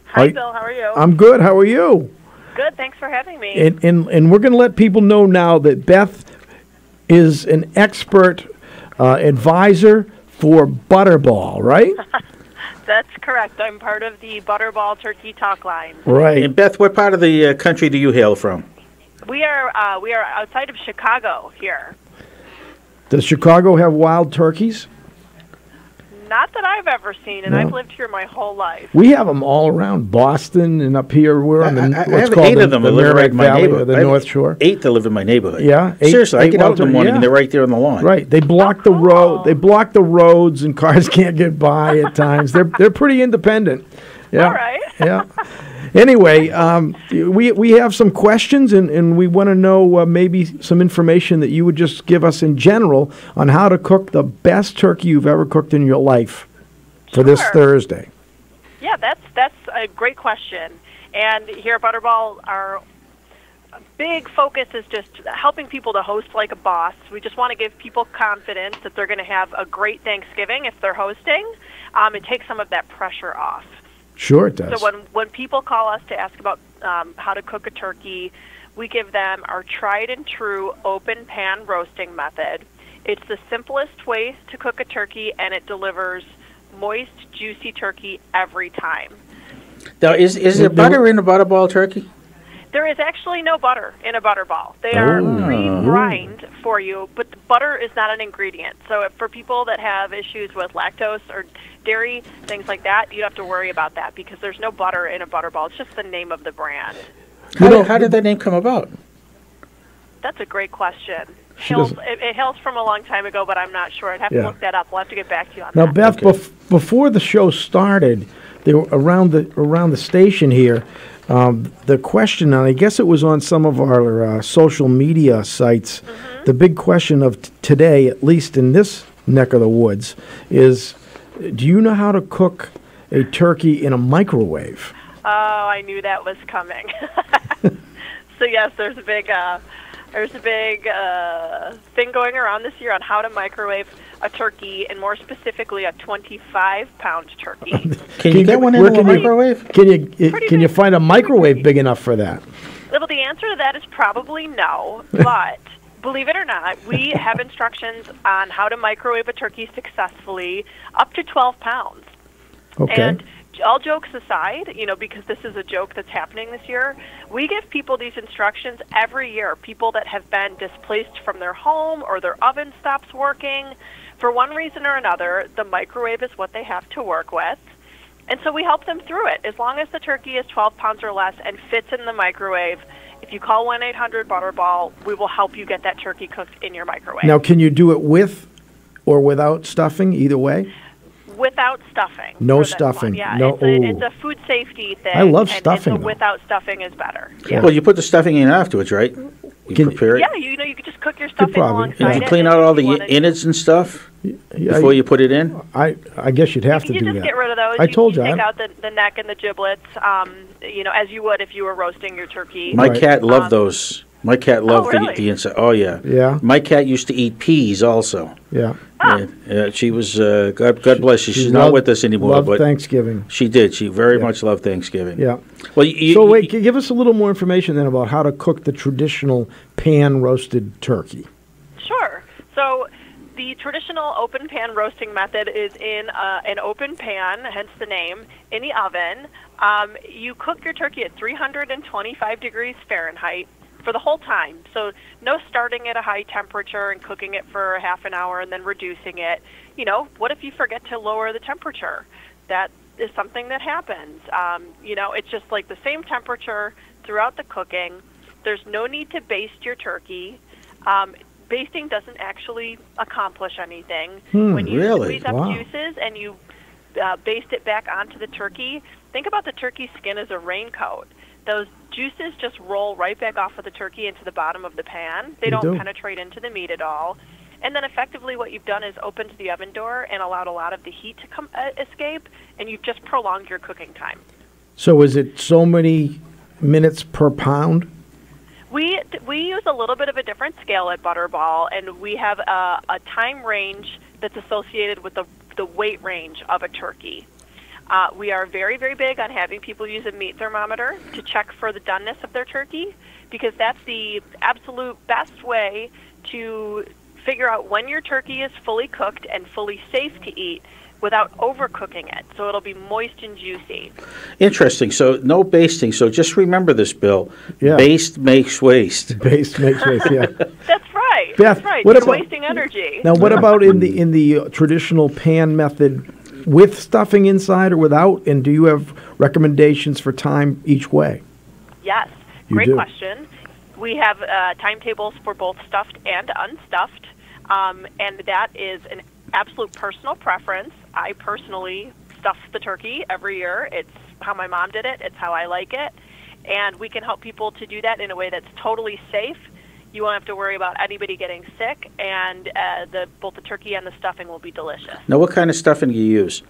Hi, Bill. How are you? I'm good. How are you? Good. Thanks for having me. And we're going to let people know now that Beth is an expert advisor for Butterball, right? That's correct. I'm part of the Butterball Turkey Talk Line. Right. And Beth, what part of the country do you hail from? We are outside of Chicago here. Does Chicago have wild turkeys? Not that I've ever seen, and I've lived here my whole life. We have them all around Boston and up here. We're on I have 8 of them that live right in my neighborhood. The North Shore. 8 that live in my neighborhood. Yeah. Seriously, I get out in the morning and they're right there on the lawn. Right. They block the road. They block the roads, and cars can't get by at times. They're pretty independent. Yeah. All right. Yeah. Anyway, we have some questions, and we want to know maybe some information that you would just give us in general on how to cook the best turkey you've ever cooked in your life for this Thursday. Yeah, that's a great question. And here at Butterball, our big focus is just helping people to host like a boss. We just want to give people confidence that they're going to have a great Thanksgiving if they're hosting. It takes some of that pressure off. Sure it does. So when people call us to ask about how to cook a turkey, we give them our tried and true open pan roasting method. It's the simplest way to cook a turkey, and it delivers moist, juicy turkey every time. Now, is there butter in a Butterball turkey? There is actually no butter in a Butterball. They are pre-brined for you, but the butter is not an ingredient. So for people that have issues with lactose or dairy, things like that, you don't have to worry about that because there's no butter in a Butterball. It's just the name of the brand. How did that name come about? That's a great question. It hails from a long time ago, but I'm not sure. I'd have to look that up. We'll have to get back to you on now, that. Beth, before the show started, there were around the station here. The question, and I guess it was on some of our social media sites. The big question of today, at least in this neck of the woods, is: do you know how to cook a turkey in a microwave? Oh, I knew that was coming. So yes, there's a big thing going around this year on how to microwave a turkey, and more specifically, a 25-pound turkey. Can you get one in a microwave? Can you find a microwave big enough for that? Well, the answer to that is probably no, but believe it or not, we have instructions on how to microwave a turkey successfully up to 12 pounds. Okay. And all jokes aside, because this is a joke that's happening this year, we give people these instructions every year. People that have been displaced from their home or their oven stops working. For one reason or another, the microwave is what they have to work with. And so we help them through it. As long as the turkey is 12 pounds or less and fits in the microwave, if you call 1-800-Butterball, we will help you get that turkey cooked in your microwave. Now, can you do it with or without stuffing, either way? Without stuffing. No for this stuffing. one. Yeah, No. it's a food safety thing. I love and stuffing, so though. without stuffing is better. Well, you put the stuffing in afterwards, right? You prepare it. Yeah, you could just cook your stuffing alongside And you it. clean out all the innards and stuff before you put it in? I guess you'd have to You do just that. get rid of those. I told you. Take out the neck and the giblets, as you would if you were roasting your turkey. My cat loved those. My cat loved really? the inside. Oh, yeah. Yeah. My cat used to eat peas also. Yeah. She was, God bless you. She's not with us anymore. Loved but Thanksgiving. She did. She very much loved Thanksgiving. Yeah. Well, so wait, give us a little more information then about how to cook the traditional pan-roasted turkey. Sure. So the traditional open pan roasting method is in an open pan, hence the name, in the oven. You cook your turkey at 325 degrees Fahrenheit for the whole time. So no starting at a high temperature and cooking it for a half an hour and then reducing it. What if you forget to lower the temperature? That is something that happens. It's just like the same temperature throughout the cooking. There's no need to baste your turkey. Basting doesn't actually accomplish anything. When you really? squeeze up Wow. juices and you baste it back onto the turkey, think about the turkey skin as a raincoat. Those juices just roll right back off of the turkey into the bottom of the pan. They don't penetrate into the meat at all. And then effectively what you've done is opened the oven door and allowed a lot of the heat to escape, and you've just prolonged your cooking time. So is it so many minutes per pound? We use a little bit of a different scale at Butterball, and we have a time range that's associated with the weight range of a turkey. We are very, very big on having people use a meat thermometer to check for the doneness of their turkey, because that's the absolute best way to figure out when your turkey is fully cooked and fully safe to eat without overcooking it, so it'll be moist and juicy. Interesting. So no basting. So just remember this, Bill. Yeah. Baste makes waste. Baste makes waste, yeah. That's right. Beth, That's right. what You're about- wasting energy. Now, what about in the traditional pan method, with stuffing inside or without? And do you have recommendations for time each way? Yes. You Great do. question. We have timetables for both stuffed and unstuffed, and that is an absolute personal preference. I personally stuff the turkey every year. It's how my mom did it. It's how I like it. And we can help people to do that in a way that's totally safe. You won't have to worry about anybody getting sick, and both the turkey and the stuffing will be delicious. Now, what kind of stuffing do you use?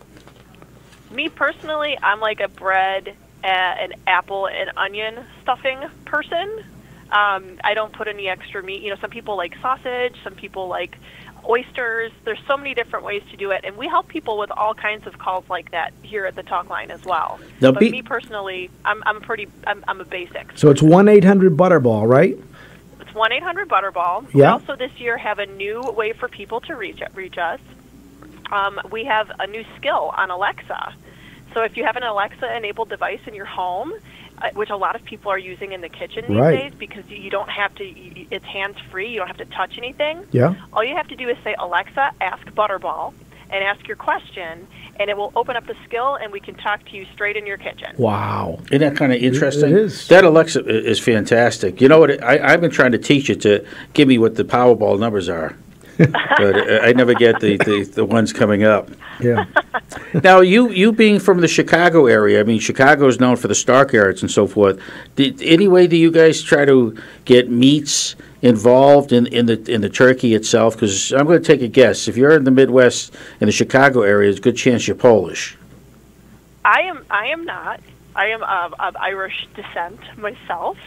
Me personally, I'm like a bread, an apple, and onion stuffing person. I don't put any extra meat. Some people like sausage, some people like oysters. There's so many different ways to do it, and we help people with all kinds of calls like that here at the talk line as well. Now, but me personally, I'm a basic. So it's 1-800-Butterball, right? It's 1-800-Butterball. We Yeah. also this year have a new way for people to reach us. We have a new skill on Alexa. So if you have an Alexa-enabled device in your home, which a lot of people are using in the kitchen these Right. days, because you don't have to, it's hands-free, you don't have to touch anything. Yeah. All you have to do is say, Alexa, ask Butterball, and ask your question, and it will open up the skill, and we can talk to you straight in your kitchen. Wow. Isn't that kind of interesting? It is. That Alexa is fantastic. You know what? I've been trying to teach it to give me what the Powerball numbers are. but I never get the ones coming up. Yeah. Now, you being from the Chicago area, I mean, Chicago is known for the stockyards and so forth. Any way do you guys try to get meats involved in the turkey itself? Because I'm going to take a guess. If you're in the Midwest, in the Chicago area, there's a good chance you're Polish. I am not. I am of Irish descent myself.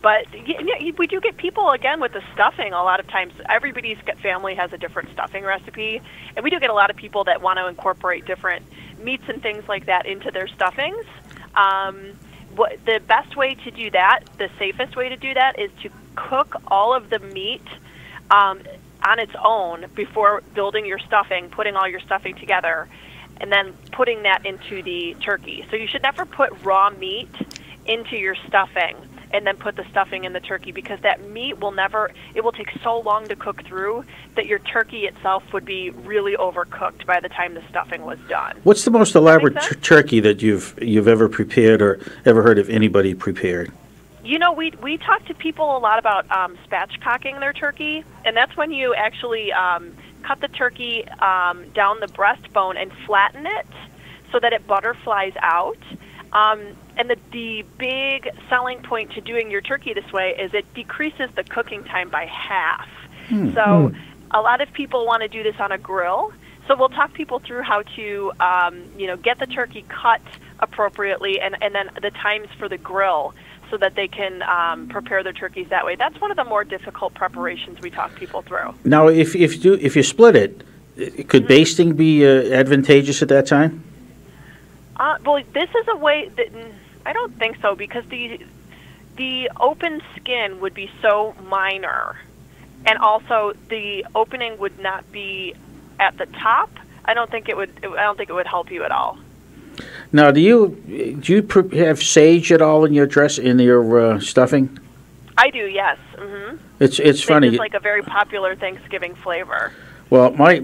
But we do get people, again, with the stuffing. A lot of times, everybody's family has a different stuffing recipe. And we do get a lot of people that want to incorporate different meats and things like that into their stuffings. The best way to do that, the safest way to do that, is to cook all of the meat on its own before building your stuffing, putting all your stuffing together, and then putting that into the turkey. So you should never put raw meat into your stuffing and then put the stuffing in the turkey, because that meat will it will take so long to cook through that your turkey itself would be really overcooked by the time the stuffing was done. What's the most elaborate turkey that you've ever prepared or ever heard of anybody prepared? You know, we talk to people a lot about spatchcocking their turkey, and that's when you actually cut the turkey down the breastbone and flatten it so that it butterflies out. And the big selling point to doing your turkey this way is it decreases the cooking time by half. So a lot of people want to do this on a grill. So we'll talk people through how to, get the turkey cut appropriately, and then the times for the grill, so that they can prepare their turkeys that way. That's one of the more difficult preparations we talk people through. Now, if you split it, could basting be advantageous at that time? Well, this is a way that I don't think so, because the open skin would be so minor, and also the opening would not be at the top. I don't think it would help you at all. Now, do you have sage at all in your stuffing? I do, yes. Mm-hmm. It's funny. It's like a very popular Thanksgiving flavor. Well, my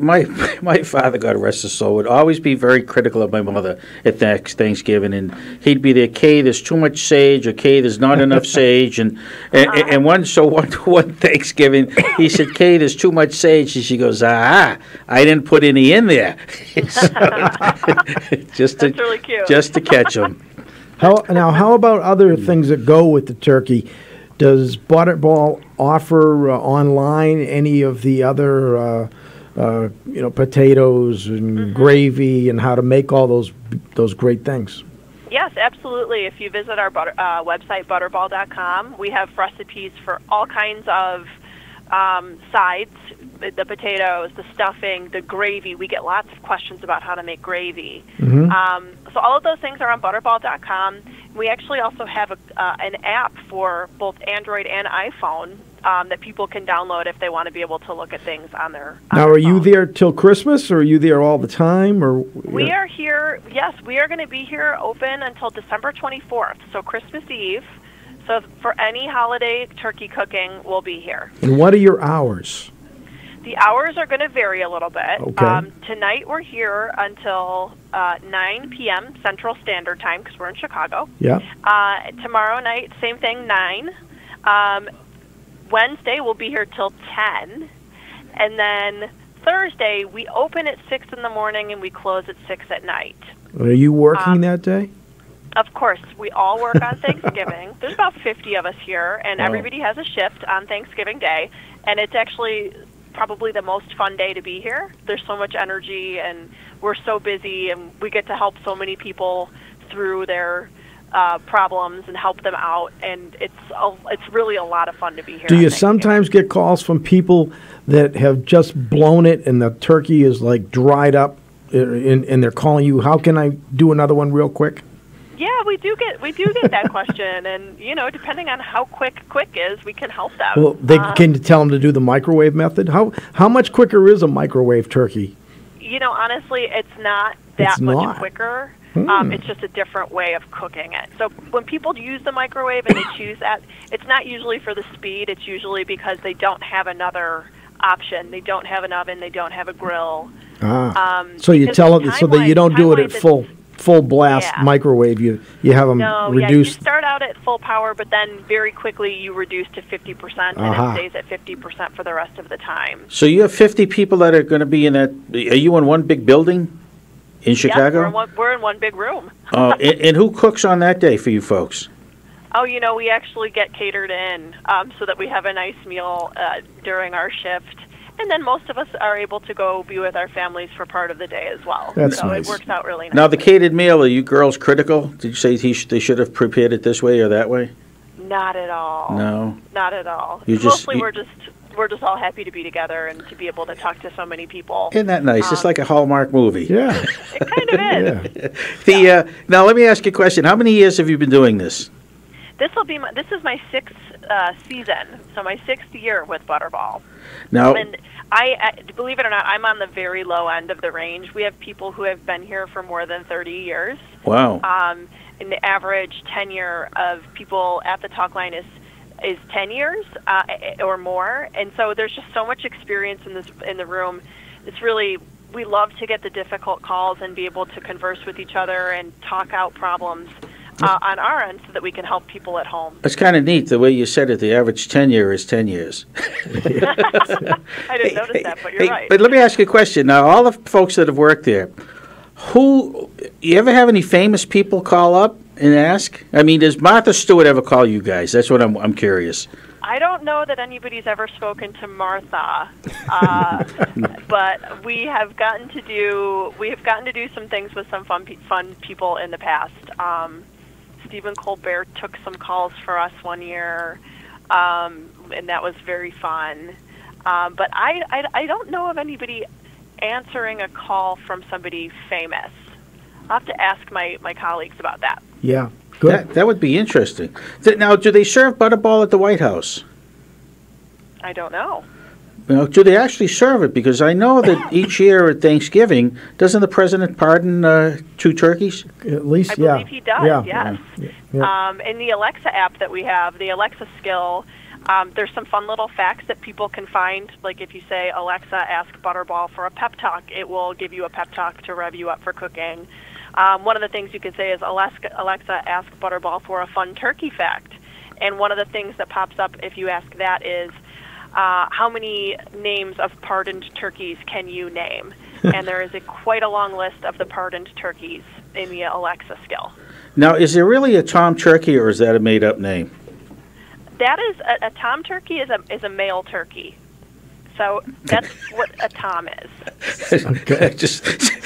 father, God rest his soul, would always be very critical of my mother at Thanksgiving, and he'd be there, Kay, there's too much sage, or Kay, there's not enough sage, and one Thanksgiving, he said, Kay, there's too much sage, and she goes, I didn't put any in there. That's really cute. Just to catch him. How about other things that go with the turkey? Does Butterball offer online any of the other potatoes and gravy, and how to make all those great things? Yes, absolutely. If you visit our website, butterball.com, we have recipes for all kinds of sides, the potatoes, the stuffing, the gravy. We get lots of questions about how to make gravy. So all of those things are on butterball.com. We actually also have an app for both Android and iPhone that people can download if they want to be able to look at things on their Now, are you there till Christmas, or are you there all the time? Or we are here, yes, we are going to be here open until December 24th, so Christmas Eve. So for any holiday turkey cooking, we'll be here. And what are your hours? The hours are going to vary a little bit. Okay. Tonight we're here until 9 p.m. Central Standard Time, because we're in Chicago. Yeah. Tomorrow night, same thing, 9. Wednesday we'll be here till 10. And then Thursday we open at 6 in the morning and we close at 6 at night. Are you working that day? Of course, we all work on Thanksgiving. There's about 50 of us here, and everybody has a shift on Thanksgiving Day, and it's actually probably the most fun day to be here. There's so much energy, and we're so busy, and we get to help so many people through their problems and help them out, and it's really a lot of fun to be here. Do you sometimes get calls from people that have just blown it and the turkey is like dried up, and they're calling you, how can I do another one real quick? Yeah, we do get that question, and depending on how quick is, we can help them. Well, they can you tell them to do the microwave method? How much quicker is a microwave turkey? Honestly, it's not that much quicker. It's just a different way of cooking it. So when people use the microwave and they choose that, it's not usually for the speed. It's usually because they don't have another option. They don't have an oven. They don't have a grill. So you tell them so that you don't do it at full blast microwave. You have them reduced. Yeah, you start out at full power, but then very quickly you reduce to 50%, and it stays at 50% for the rest of the time. So you have 50 people that are going to be in that. Are you in one big building in Chicago? Yes, we're in one big room. And who cooks on that day for you folks? Oh, we actually get catered in so that we have a nice meal during our shift. And then most of us are able to go be with our families for part of the day as well. That's so nice. It works out really nice. Now, the catered meal, are you girls critical? Did you say they should have prepared it this way or that way? Not at all. No. Not at all. Mostly we're just all happy to be together and to be able to talk to so many people. Isn't that nice? It's like a Hallmark movie. Yeah. It kind of is. Now, let me ask you a question. How many years have you been doing this? This is my 6th season, so my 6th year with Butterball. Now, and I believe it or not, I'm on the very low end of the range. We have people who have been here for more than 30 years. Wow. And the average tenure of people at the talk line is 10 years or more, and so there's just so much experience in the room. It's really, we love to get the difficult calls and be able to converse with each other and talk out problems on our end so that we can help people at home. It's kind of neat the way you said it. The average tenure is 10 years. I didn't notice that, but you're right. But let me ask you a question. Now, all the folks that have worked there, you ever have any famous people call up and ask? I mean, does Martha Stewart ever call you guys? That's what I'm curious. I don't know that anybody's ever spoken to Martha, but we have gotten to do some things with some fun people in the past. Stephen Colbert took some calls for us one year, and that was very fun. But I don't know of anybody answering a call from somebody famous. I'll have to ask my colleagues about that. Yeah, good. That would be interesting. Now, do they serve Butterball at the White House? I don't know. Do they actually serve it? Because I know that each year at Thanksgiving, doesn't the president pardon 2 turkeys? At least, I believe he does, yes. Yeah. In the Alexa app that we have, the Alexa skill, there's some fun little facts that people can find. Like if you say, Alexa, ask Butterball for a pep talk, it will give you a pep talk to rev you up for cooking. One of the things you can say is, Alexa, ask Butterball for a fun turkey fact. And one of the things that pops up if you ask that is, how many names of pardoned turkeys can you name? And there is quite a long list of the pardoned turkeys in the Alexa skill. Now, is there really a Tom Turkey, or is that a made-up name? That is a Tom turkey is a male turkey. So that's what a Tom is. Okay.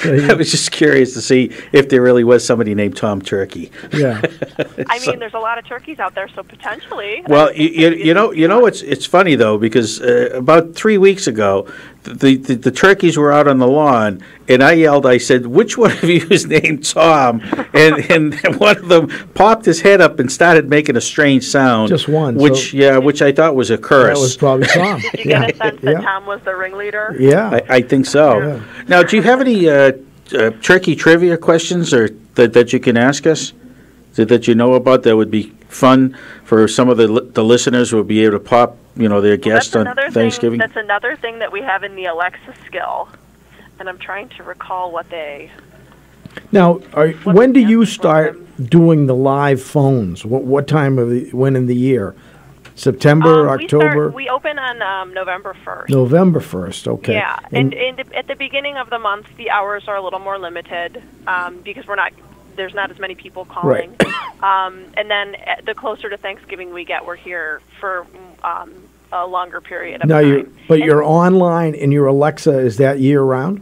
I was just curious to see if there really was somebody named Tom Turkey. Yeah. I mean, there's a lot of turkeys out there, so potentially. Well, you know, it's funny though, because about 3 weeks ago, the turkeys were out on the lawn, and I said, "Which one of you is named Tom?" And one of them popped his head up and started making a strange sound. Just one. Which I thought was a curse. That was probably Tom. Did you get a sense that Tom was the ringleader? Yeah. I think so. Yeah. Now, do you have any turkey trivia questions or that you can ask us that you know about that would be fun for some of the listeners who will be able to pop their guest on Thanksgiving? That's another thing that we have in the Alexa skill, and I'm trying to recall what they... Now, when do you start doing the live phones? What time when in the year? September, October? We open on November 1st. November 1st, okay. Yeah, and at the beginning of the month, the hours are a little more limited because there's not as many people calling. Right. And then the closer to Thanksgiving we get, we're here for a longer period of time. You're online, and your Alexa, is that year-round?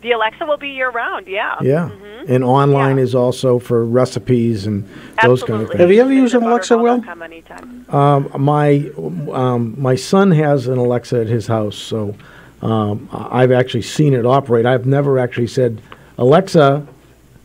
The Alexa will be year-round, yeah. Yeah, and online is also for recipes and those kind of things. Have you ever used an Alexa, Will? My son has an Alexa at his house, so I've actually seen it operate. I've never actually said, Alexa,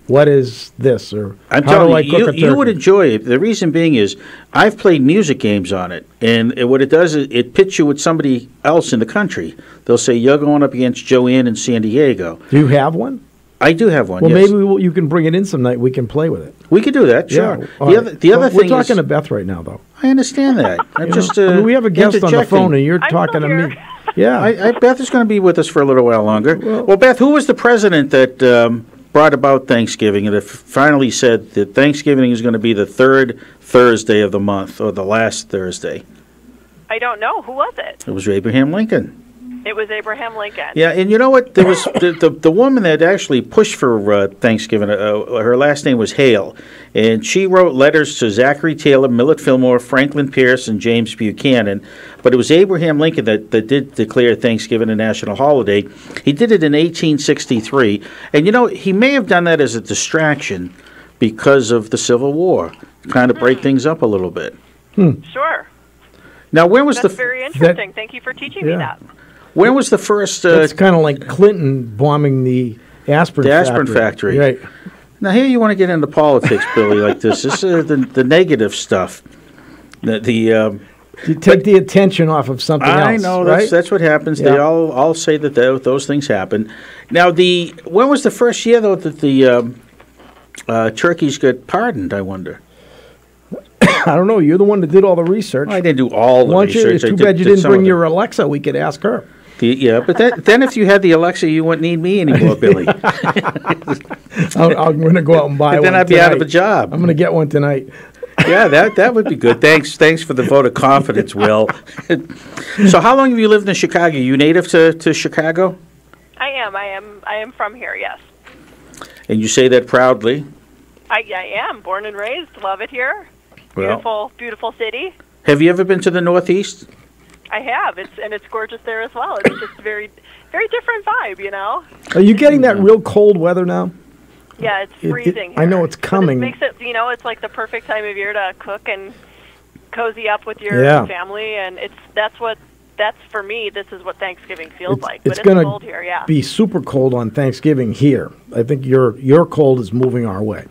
what is this? Or I'm how do I telling cook a you, turkey? you would enjoy it. The reason being is I've played music games on it, and what it does is it pits you with somebody else in the country. They'll say, you're going up against Joanne in San Diego. Do you have one? I do have one, well, yes. maybe you can bring it in some night. We can play with it. We could do that, sure. Yeah. The other thing we're talking to Beth right now, though. I understand that. I'm just we have a guest on the phone, and you're talking to me. Yeah. Beth is going to be with us for a little while longer. Well, Beth, who was the president that brought about Thanksgiving, and it finally said that Thanksgiving is going to be the third Thursday of the month, or the last Thursday? I don't know. Who was it? It was Abraham Lincoln. It was Abraham Lincoln. Yeah, and you know what? There was the woman that actually pushed for Thanksgiving. Her last name was Hale, and she wrote letters to Zachary Taylor, Millett Fillmore, Franklin Pierce, and James Buchanan. But it was Abraham Lincoln that did declare Thanksgiving a national holiday. He did it in 1863, and you know he may have done that as a distraction because of the Civil War, kind of break things up a little bit. Sure. Now, when was That's very interesting. Thank you for teaching me that. When was the first? It's kind of like Clinton bombing the aspirin factory. Right. Now here you want to get into politics, Billy, like this. This is the negative stuff. You take the attention off of something else. I know right? that's what happens. Yeah. They all say that those things happen. Now when was the first year though that the turkeys got pardoned? I wonder. I don't know. You're the one that did all the research. I didn't do all the research. It's too bad you didn't bring your Alexa. We could ask her. Yeah, but then if you had the Alexa, you wouldn't need me anymore, Billy. I'm going to go out and buy one. Then I'd be out of a job. I'm going to get one tonight. Yeah, that would be good. Thanks for the vote of confidence, Will. So how long have you lived in Chicago? You native to Chicago? I am from here, yes. And you say that proudly? I am. Born and raised. Love it here. Well, Beautiful city. Have you ever been to the Northeast? I have. It's gorgeous there as well. It's just very different vibe, you know. Are you getting that real cold weather now? Yeah, it's freezing. I know it's coming. But it makes it, it's like the perfect time of year to cook and cozy up with your family, and that's for me. This is what Thanksgiving feels like. But it's cold here, yeah. Be super cold on Thanksgiving here. I think your cold is moving our way.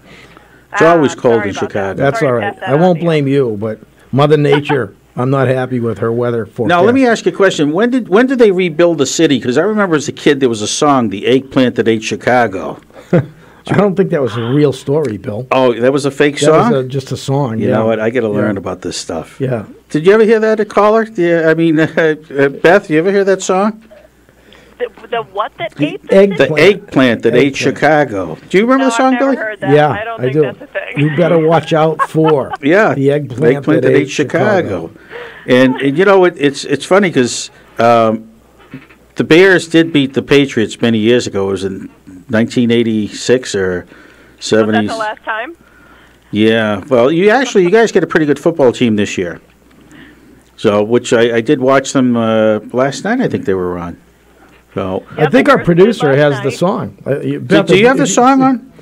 It's always cold in Chicago. That's all right. I won't blame you, but Mother Nature. I'm not happy with her weather forecast. Now, let me ask you a question. When did they rebuild the city? Because I remember as a kid there was a song, "The Eggplant That Ate Chicago." I don't think that was a real story, Bill. Oh, that was a fake song? That was just a song. You know what? I got to learn about this stuff. Yeah. Did you ever hear that, caller? Yeah, I mean, Beth, you ever hear that song? The what that ate the eggplant that ate Chicago. Do you remember the song, Billy? Heard that. Yeah, I don't think that's a thing. You better watch out for the eggplant that ate Chicago. And you know, it's funny because the Bears did beat the Patriots many years ago. It was in 1986 or 70s. Was that the last time? Yeah. Well, you guys get a pretty good football team this year. So, which I did watch them last night. I think they were on. So I think our producer has the song. Beth, do you have the song on?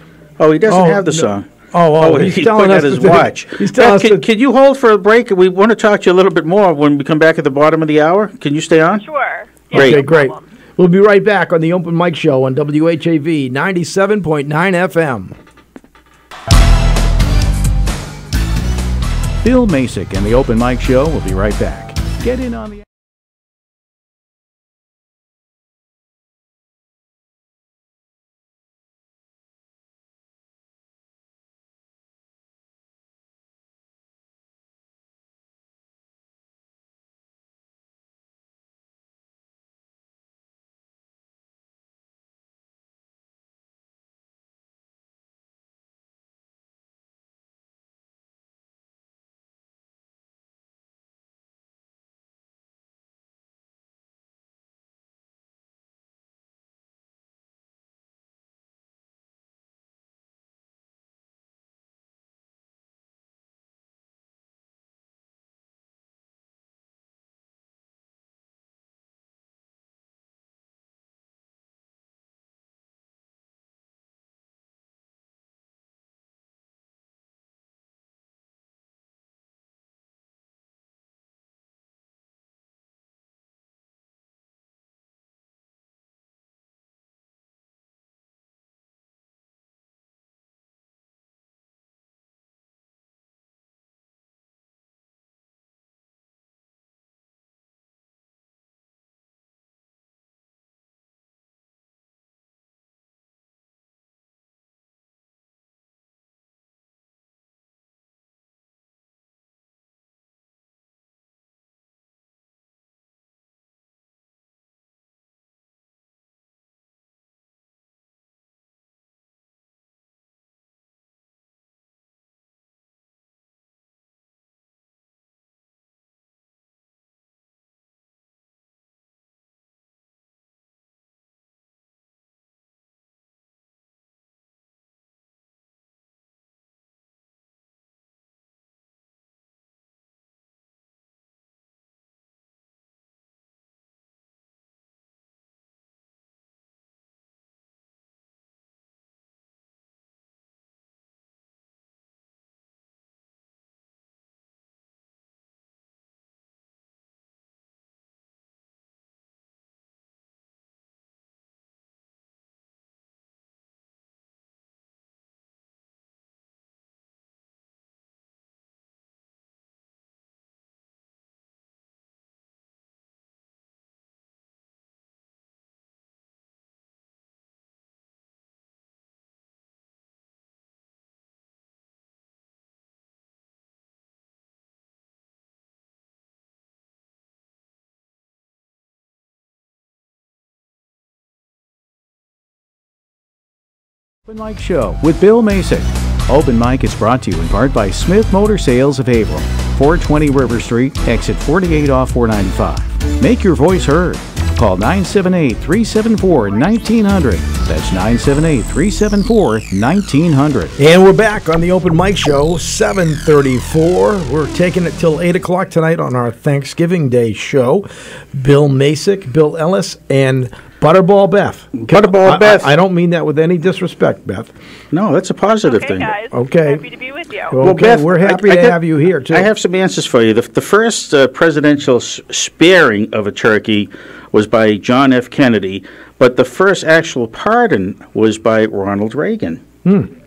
Oh, he doesn't have the song. He's he's telling putting us at his to- watch. he's telling Beth, us can you hold for a break? We want to talk to you a little bit more when we come back at the bottom of the hour. Can you stay on? Sure. Okay, great. We'll be right back on the Open Mic Show on WHAV 97.9 FM. Bill Macek and the Open Mic Show will be right back. Get in on the Open Mic Show with Bill Macek. Open Mic is brought to you in part by Smith Motor Sales of Haverhill, 420 River Street, exit 48 off 495. Make your voice heard. Call 978-374-1900. That's 978-374-1900. And we're back on the Open Mic Show, 7:34. We're taking it till 8 o'clock tonight on our Thanksgiving Day show. Bill Macek, Bill Ellis, and Butterball Beth. Butterball Beth. I don't mean that with any disrespect, Beth. No, that's a positive Okay, thing. guys. Okay. Happy to be with you. Well, Beth, we're happy to have you here, too. I have some answers for you. The first presidential sparing of a turkey was by John F. Kennedy, but the first actual pardon was by Ronald Reagan.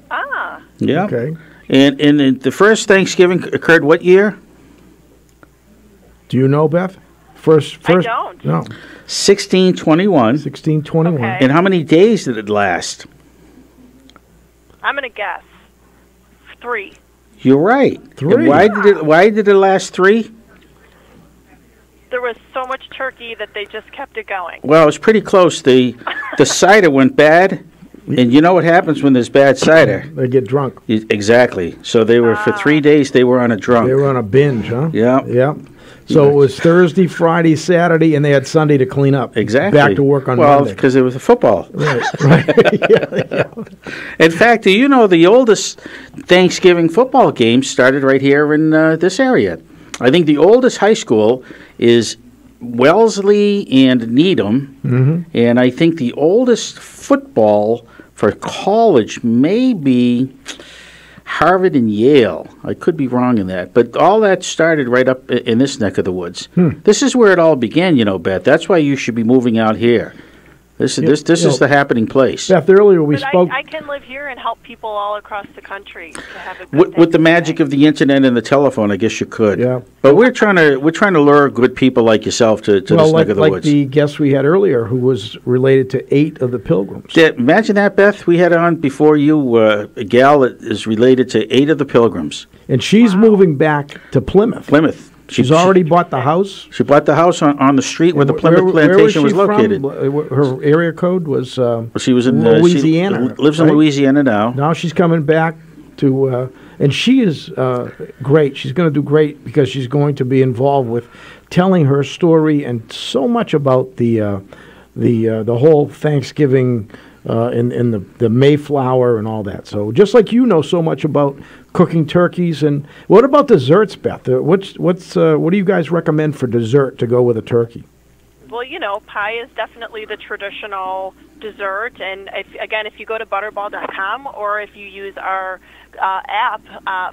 Ah. Yeah. Okay. And the first Thanksgiving occurred what year? Do you know, Beth? First. I don't. No. 1621. 1621. Okay. And how many days did it last? I'm going to guess 3. You're right. 3. And why did it last 3? There was so much turkey that they just kept it going. Well, it was pretty close. The cider went bad, and you know what happens when there's bad cider? They get drunk. Exactly. So they were for 3 days. They were on a drunk. They were on a binge, huh? Yeah. Yeah. So it was Thursday, Friday, Saturday, and they had Sunday to clean up. Exactly. Back to work on Well, Monday. because it was a football. Right. Yeah. In fact, do you know the oldest Thanksgiving football game started right here in this area? I think the oldest high school is Wellesley and Needham, and I think the oldest football for college may be Harvard and Yale. I could be wrong in that, but all that started right up in this neck of the woods. This is where it all began, you know, Beth. That's why you should be moving out here. This is the happening place. Beth, earlier we But spoke. I can live here and help people all across the country to have a good With the magic of the internet and the telephone, I guess you could. Yeah. But we're trying to lure good people like yourself to this neck of the like woods. the guest we had earlier, who was related to 8 of the Pilgrims. Yeah, imagine that, Beth. We had on before you a gal that is related to 8 of the Pilgrims. And she's moving back to Plymouth. Plymouth. She's already bought the house. She bought the house on the street where the Plymouth plantation was located. Her area code was She was in Louisiana. She lives in right? Louisiana now. Now she's coming back to, and she is great. She's going to do great because she's going to be involved with telling her story and so much about the whole Thanksgiving in the Mayflower and all that. So just like you know so much about cooking turkeys, and what about desserts, Beth? What do you guys recommend for dessert to go with a turkey? Well, you know, pie is definitely the traditional dessert. And if you go to butterball.com or if you use our app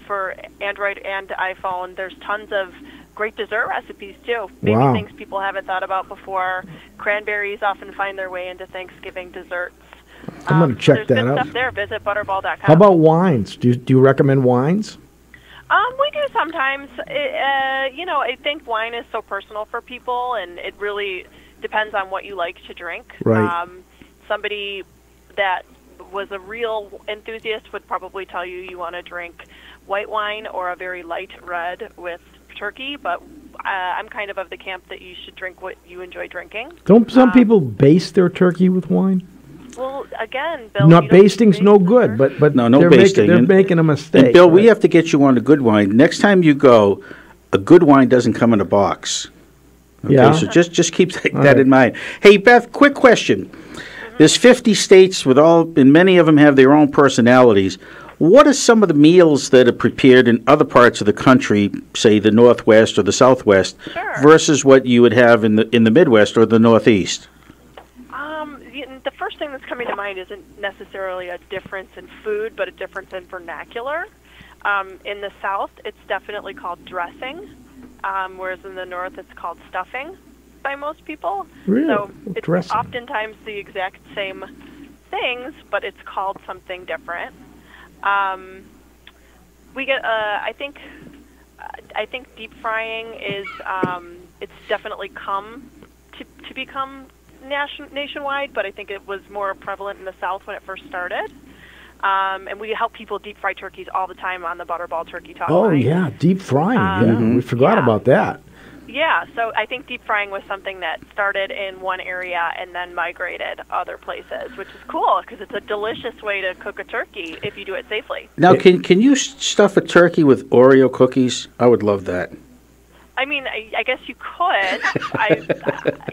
for Android and iPhone, there's tons of great dessert recipes, too. Maybe Wow. things people haven't thought about before. Cranberries often find their way into Thanksgiving desserts. I'm going to check there's that good out. stuff there. Visit butterball.com. How about wines? Do you recommend wines? We do sometimes. I think wine is so personal for people, and it really depends on what you like to drink. Right. Somebody that was a real enthusiast would probably tell you want to drink white wine or a very light red with turkey, but I'm kind of the camp that you should drink what you enjoy drinking. Don't some people baste their turkey with wine? Well, again, Bill, Not basting's no good, but No they're basting. they're making a mistake. And Bill, we right? have to get you on a good wine. Next time you go, a good wine doesn't come in a box. Okay, Yeah. so just keep that right. in mind. Hey, Beth, quick question. There's 50 states and many of them have their own personalities. What are some of the meals that are prepared in other parts of the country, say the Northwest or the Southwest, versus what you would have in the Midwest or the Northeast? The first thing that's coming to mind isn't necessarily a difference in food, but a difference in vernacular. In the South, it's definitely called dressing, whereas in the North, it's called stuffing by most people. Really? So it's Dressing. oftentimes the exact same things, but it's called something different. We get, I think deep frying is, it's definitely come to become nationwide, but I think it was more prevalent in the South when it first started. And we help people deep fry turkeys all the time on the Butterball Turkey Talk Oh line. yeah, deep frying. We forgot about that. Yeah, so I think deep frying was something that started in one area and then migrated other places, which is cool because it's a delicious way to cook a turkey if you do it safely. Now, can you stuff a turkey with Oreo cookies? I would love that. I mean, I guess you could.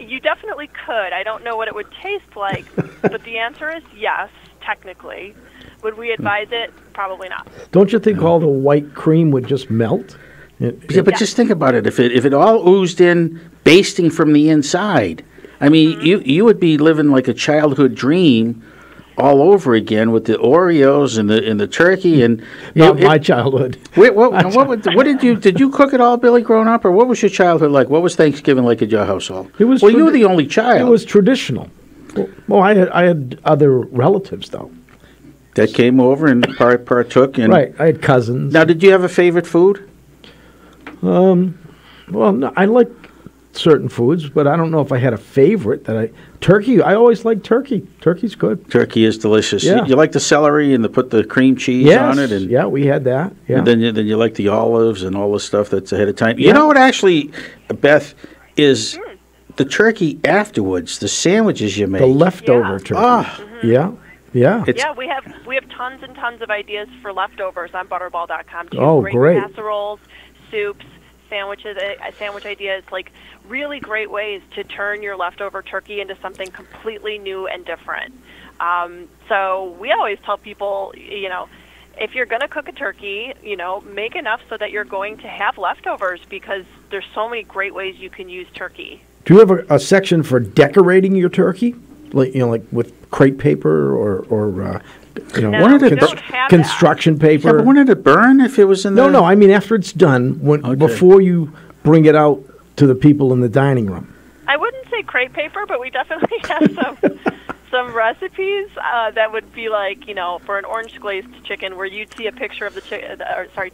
You definitely could. I don't know what it would taste like, but the answer is yes, technically. Would we advise it? Probably not. Don't you think all the white cream would just melt? Yeah, but just think about it. If it all oozed in, basting from the inside, I mean, you would be living like a childhood dream all over again with the Oreos and the turkey and not my childhood. Wait, what did you cook it all, Billy, growing up, or what was your childhood like? What was Thanksgiving like at your household? It was. Well, you were the only child. It was traditional. Well, I had other relatives though. That came over and partook. And right, I had cousins. Now, did you have a favorite food? Well, no, I like certain foods, but I don't know if I had a favorite. Turkey. I always liked turkey. Turkey's good. Turkey is delicious. Yeah. You like the celery and put the cream cheese on it, and yeah, we had that. Yeah. And then you like the olives and all the stuff that's ahead of time. Yeah. You know what? Actually, Beth, is the turkey afterwards. The sandwiches you make. The leftover turkey. Yeah. Yeah. Yeah, we have tons and tons of ideas for leftovers on Butterball.com too. Oh, great. Casseroles, soups, sandwiches, sandwich ideas, like really great ways to turn your leftover turkey into something completely new and different. So we always tell people, if you're going to cook a turkey, make enough so that you're going to have leftovers because there's so many great ways you can use turkey. Do you have a section for decorating your turkey? Like with crepe paper or construction paper. Yeah, but wouldn't it burn if it was in the... No. I mean after it's done, before you bring it out to the people in the dining room. I wouldn't say crepe paper, but we definitely have some recipes that would be like, for an orange glazed chicken, where you'd see a picture of the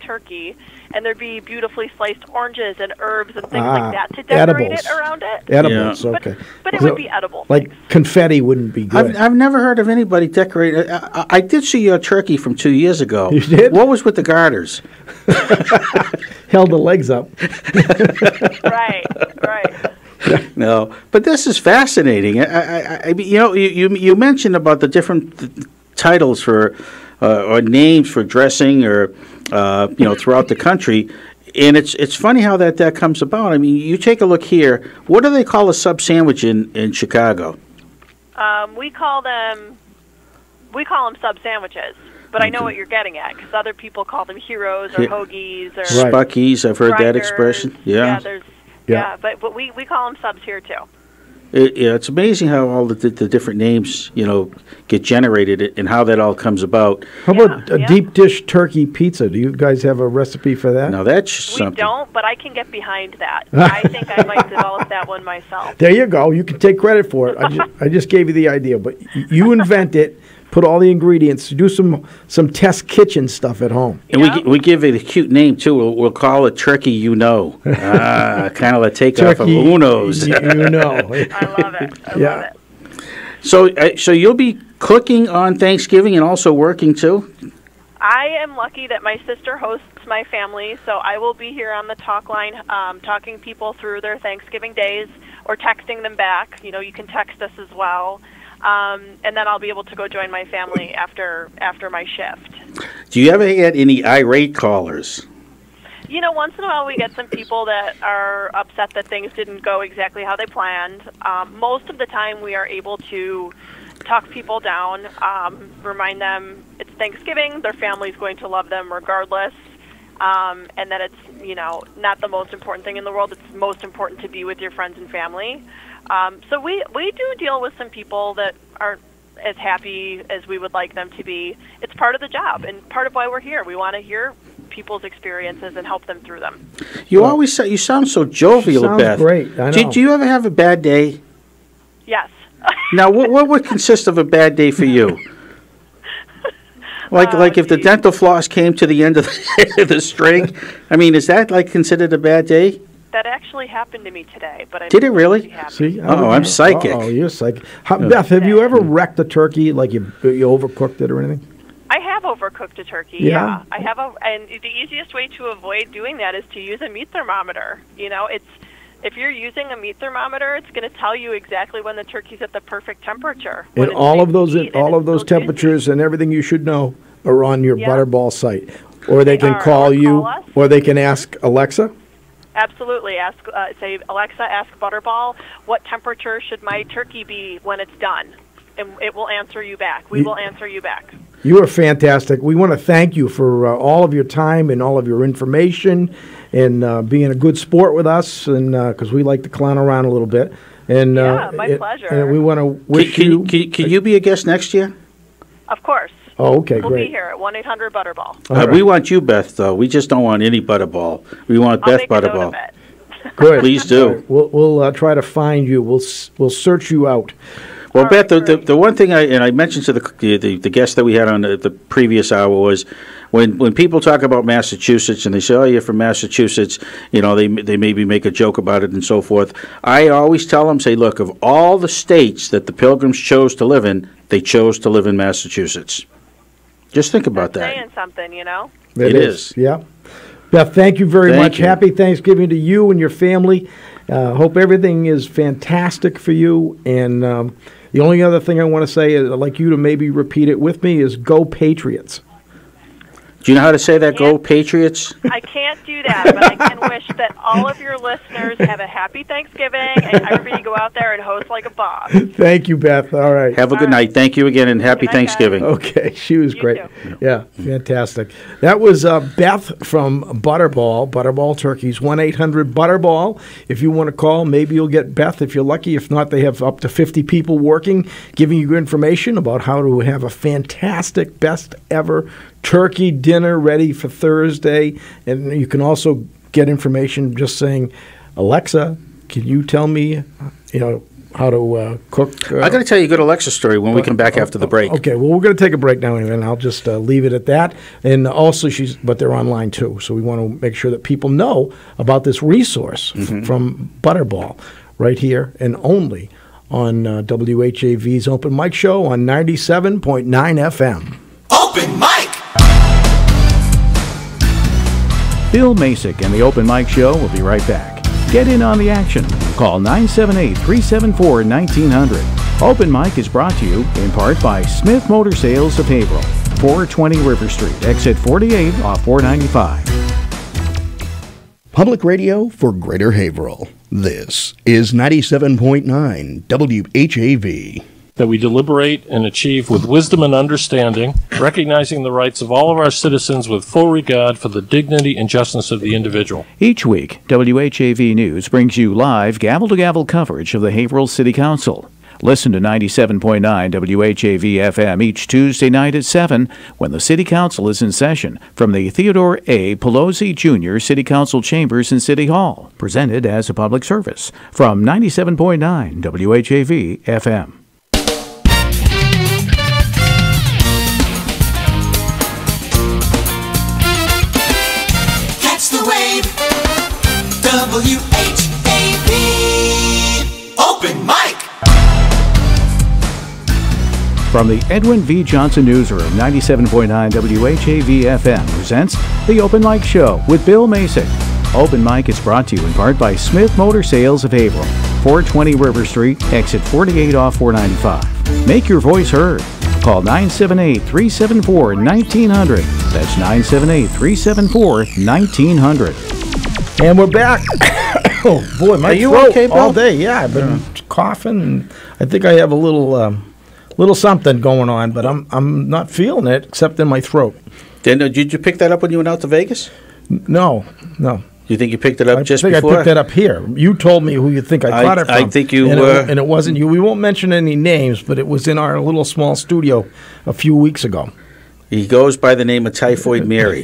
turkey, and there'd be beautifully sliced oranges and herbs and things like that to decorate edibles. it around it. Edibles, okay. But it would be edible. Like confetti wouldn't be good. I've never heard of anybody decorate. I did see your turkey from 2 years ago. You did? What was with the garters? Held the legs up. Right. No, but this is fascinating. I mean, you mentioned about the different titles for or names for dressing or throughout the country, and it's funny how that comes about. I mean, you take a look here. What do they call a sub sandwich in Chicago? We call them sub sandwiches. But I know what you're getting at, because other people call them heroes or hoagies or Spuckies. I've heard that grinders. expression. Yeah. But we call them subs here too. It's amazing how all the different names get generated and how that all comes about. How about a deep dish turkey pizza? Do you guys have a recipe for that? Now that's something. We don't, but I can get behind that. I think I might develop that one myself. There you go. You can take credit for it. I just gave you the idea, but you invent it. Put all the ingredients. Do some test kitchen stuff at home. And we give it a cute name too. We'll call it Turkey. Kind of a takeoff of Uno's. I love it. I love it. So you'll be cooking on Thanksgiving and also working too? I am lucky that my sister hosts my family, so I will be here on the talk line talking people through their Thanksgiving days or texting them back. You can text us as well. And then I'll be able to go join my family after my shift. Do you ever get any irate callers? Once in a while we get some people that are upset that things didn't go exactly how they planned. Most of the time we are able to talk people down, remind them it's Thanksgiving, their family's going to love them regardless, and that it's, not the most important thing in the world. It's most important to be with your friends and family. So we do deal with some people that aren't as happy as we would like them to be. It's part of the job and part of why we're here. We want to hear people's experiences and help them through them. You sound so jovial, sounds Beth. Great. I know. Do you ever have a bad day? Yes. Now, what would consist of a bad day for you? Like if the dental floss came to the end of the string? I mean, is that considered a bad day? That actually happened to me today, but I did it really? See, I'm psychic. Oh, you're psychic. Beth, have you ever wrecked a turkey, like you overcooked it or anything? I have overcooked a turkey. Yeah. I have, and the easiest way to avoid doing that is to use a meat thermometer. It's if you're using a meat thermometer, it's going to tell you exactly when the turkey's at the perfect temperature. when And it's all safe of those to eat, and all of it's those still juicy. temperatures and everything you should know are on your Yeah. Butterball site. Or they can are, call or you, call us. or they can ask Alexa. Absolutely. Say, Alexa, ask Butterball, what temperature should my turkey be when it's done? And it will answer you back. We will answer you back. You are fantastic. We want to thank you for all of your time and all of your information and being a good sport with us, and because we like to clown around a little bit. And Yeah, my pleasure. And we want to wish you. Can you be a guest next year? Of course. Oh, okay, We'll great. be here at 1-800-Butterball. We want you, Beth, though. We just don't want any Butterball. We want I'll Beth make a note Butterball. of it. Good. Please do. We'll try to find you. We'll search you out. Well, Beth, the one thing I mentioned to the guest that we had on the previous hour was when people talk about Massachusetts and they say, "Oh, you're from Massachusetts," they maybe make a joke about it and so forth. I always tell them, say, look, of all the states that the Pilgrims chose to live in, they chose to live in Massachusetts. Just think about that. Saying something, It is. Yeah. Beth, thank you very Thank much. you. Happy Thanksgiving to you and your family. Hope everything is fantastic for you. And the only other thing I want to say, I'd like you to maybe repeat it with me, is go Patriots. Do you know how to say that? Go Patriots. I can't do that, but I can wish that all of your listeners have a happy Thanksgiving and everybody go out there and host like a boss. Thank you, Beth. All right. Have a good night. Thank you again, and happy Thanksgiving. Okay, she was great. Yeah, fantastic. That was Beth from Butterball Turkeys, 1-800-Butterball. If you want to call, maybe you'll get Beth if you're lucky. If not, they have up to 50 people working, giving you information about how to have a fantastic, best ever turkey dinner ready for Thursday. And you can also get information just saying, Alexa, can you tell me, how to cook? I'm going to tell you a good Alexa story when we come back after the break. Okay, well, we're going to take a break now, and I'll just leave it at that. And also, but they're online too, so we want to make sure that people know about this resource from Butterball right here and only on WHAV's Open Mic Show on 97.9 FM. Open mic. Bill Macek and the Open Mic Show will be right back. Get in on the action. Call 978-374-1900. Open Mic is brought to you in part by Smith Motor Sales of Haverhill, 420 River Street, exit 48 off 495. Public radio for Greater Haverhill. This is 97.9 WHAV. That we deliberate and achieve with wisdom and understanding, recognizing the rights of all of our citizens with full regard for the dignity and justice of the individual. Each week, WHAV News brings you live gavel-to-gavel coverage of the Haverhill City Council. Listen to 97.9 WHAV FM each Tuesday night at 7 when the City Council is in session from the Theodore A. Pelosi Jr. City Council Chambers in City Hall. Presented as a public service from 97.9 WHAV FM. Catch the wave. WHAV. Open mic. From the Edwin V. Johnson Newsroom, 97.9 WHAV FM presents The Open Mic Show with Bill Macek. Open Mic is brought to you in part by Smith Motor Sales of Haverhill, 420 River Street, exit 48 off 495. Make your voice heard. Call 978-374-1900. That's 978-374-1900. And we're back. Oh, boy, my Are you throat okay, Bill? all day. Yeah, I've been coughing, and I think I have a little something going on, but I'm not feeling it except in my throat. Then, did you pick that up when you went out to Vegas? No. You think you picked it up just before? I before? think I picked that up here. You told me who you think I caught it from. I think you and were. And it wasn't you. We won't mention any names, but it was in our little small studio a few weeks ago. He goes by the name of Typhoid Mary.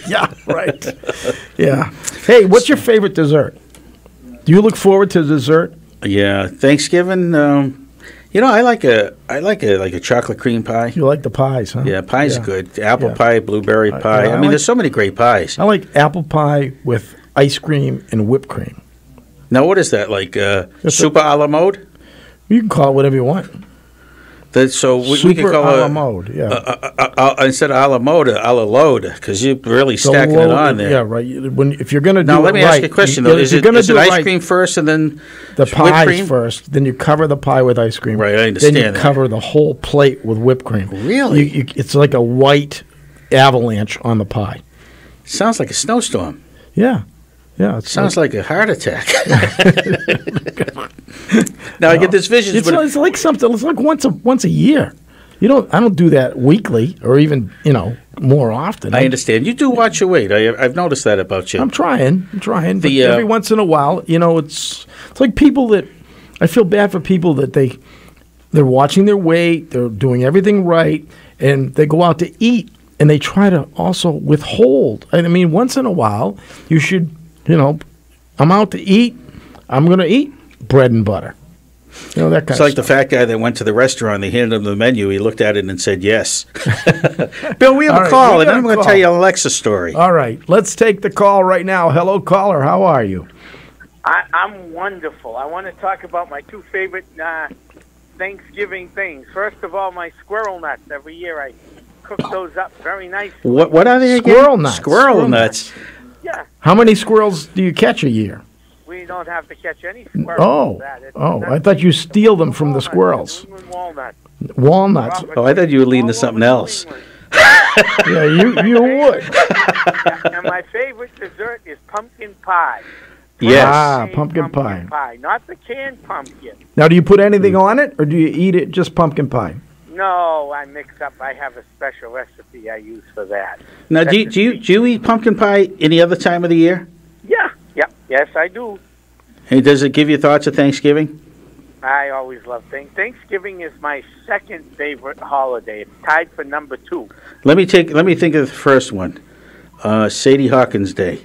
Yeah, right. Yeah. Hey, what's your favorite dessert? Do you look forward to dessert? Yeah, Thanksgiving. I like a chocolate cream pie. You like the pies, huh? Yeah, pie's good. Apple pie, blueberry pie. I I mean, like- there's so many great pies. I like apple pie with ice cream and whipped cream. Now, what is that, like super a la mode? You can call it whatever you want. So we Super could call a la it mode, instead of a la mode, a la load, because you're really stacking it on there. Yeah, right. If you're going to do Now, let me it ask right, you a question, though. Is it ice cream first and then the whipped pie cream? first? Then you cover the pie with ice cream. Right, I understand Then you that. cover the whole plate with whipped cream. Really? It's like a white avalanche on the pie. Sounds like a snowstorm. Yeah. Yeah. It Sounds like a heart attack. Now I get this vision. It's like something. It's like once a year. I don't do that weekly or even more often. I understand. You do watch your weight. I've noticed that about you. I'm trying. But every once in a while, it's like people that I feel bad for people that they're watching their weight, they're doing everything right, and they go out to eat and they try to also withhold. I mean, once in a while, you should, I'm out to eat. I'm going to eat bread and butter. That kind it's of like stuff. the fat guy that went to the restaurant. They handed him the menu. He looked at it and said yes. Bill, we have a call, and then I'm going to tell you an Alexa story. All right. Let's take the call right now. Hello, caller. How are you? I'm wonderful. I want to talk about my two favorite Thanksgiving things. First of all, my squirrel nuts. Every year I cook those up very nicely. What are they again? Squirrel nuts. Squirrel nuts. Yeah. How many squirrels do you catch a year? We don't have to catch any squirrels. I thought you steal them from the squirrels. Walnuts. Walnuts. Oh, I thought you were leading to something else. Yeah, you would. And my favorite dessert is pumpkin pie. Yes. Pumpkin pie. Not the canned pumpkin. Now, do you put anything on it, or do you eat it just pumpkin pie? No, I mix up. I have a special recipe I use for that. Now, do you eat pumpkin pie any other time of the year? Yeah. Yes, I do. Hey, does it give you thoughts of Thanksgiving? I always love Thanksgiving is my second favorite holiday. It's tied for number 2. Let me think of the first one. Sadie Hawkins Day.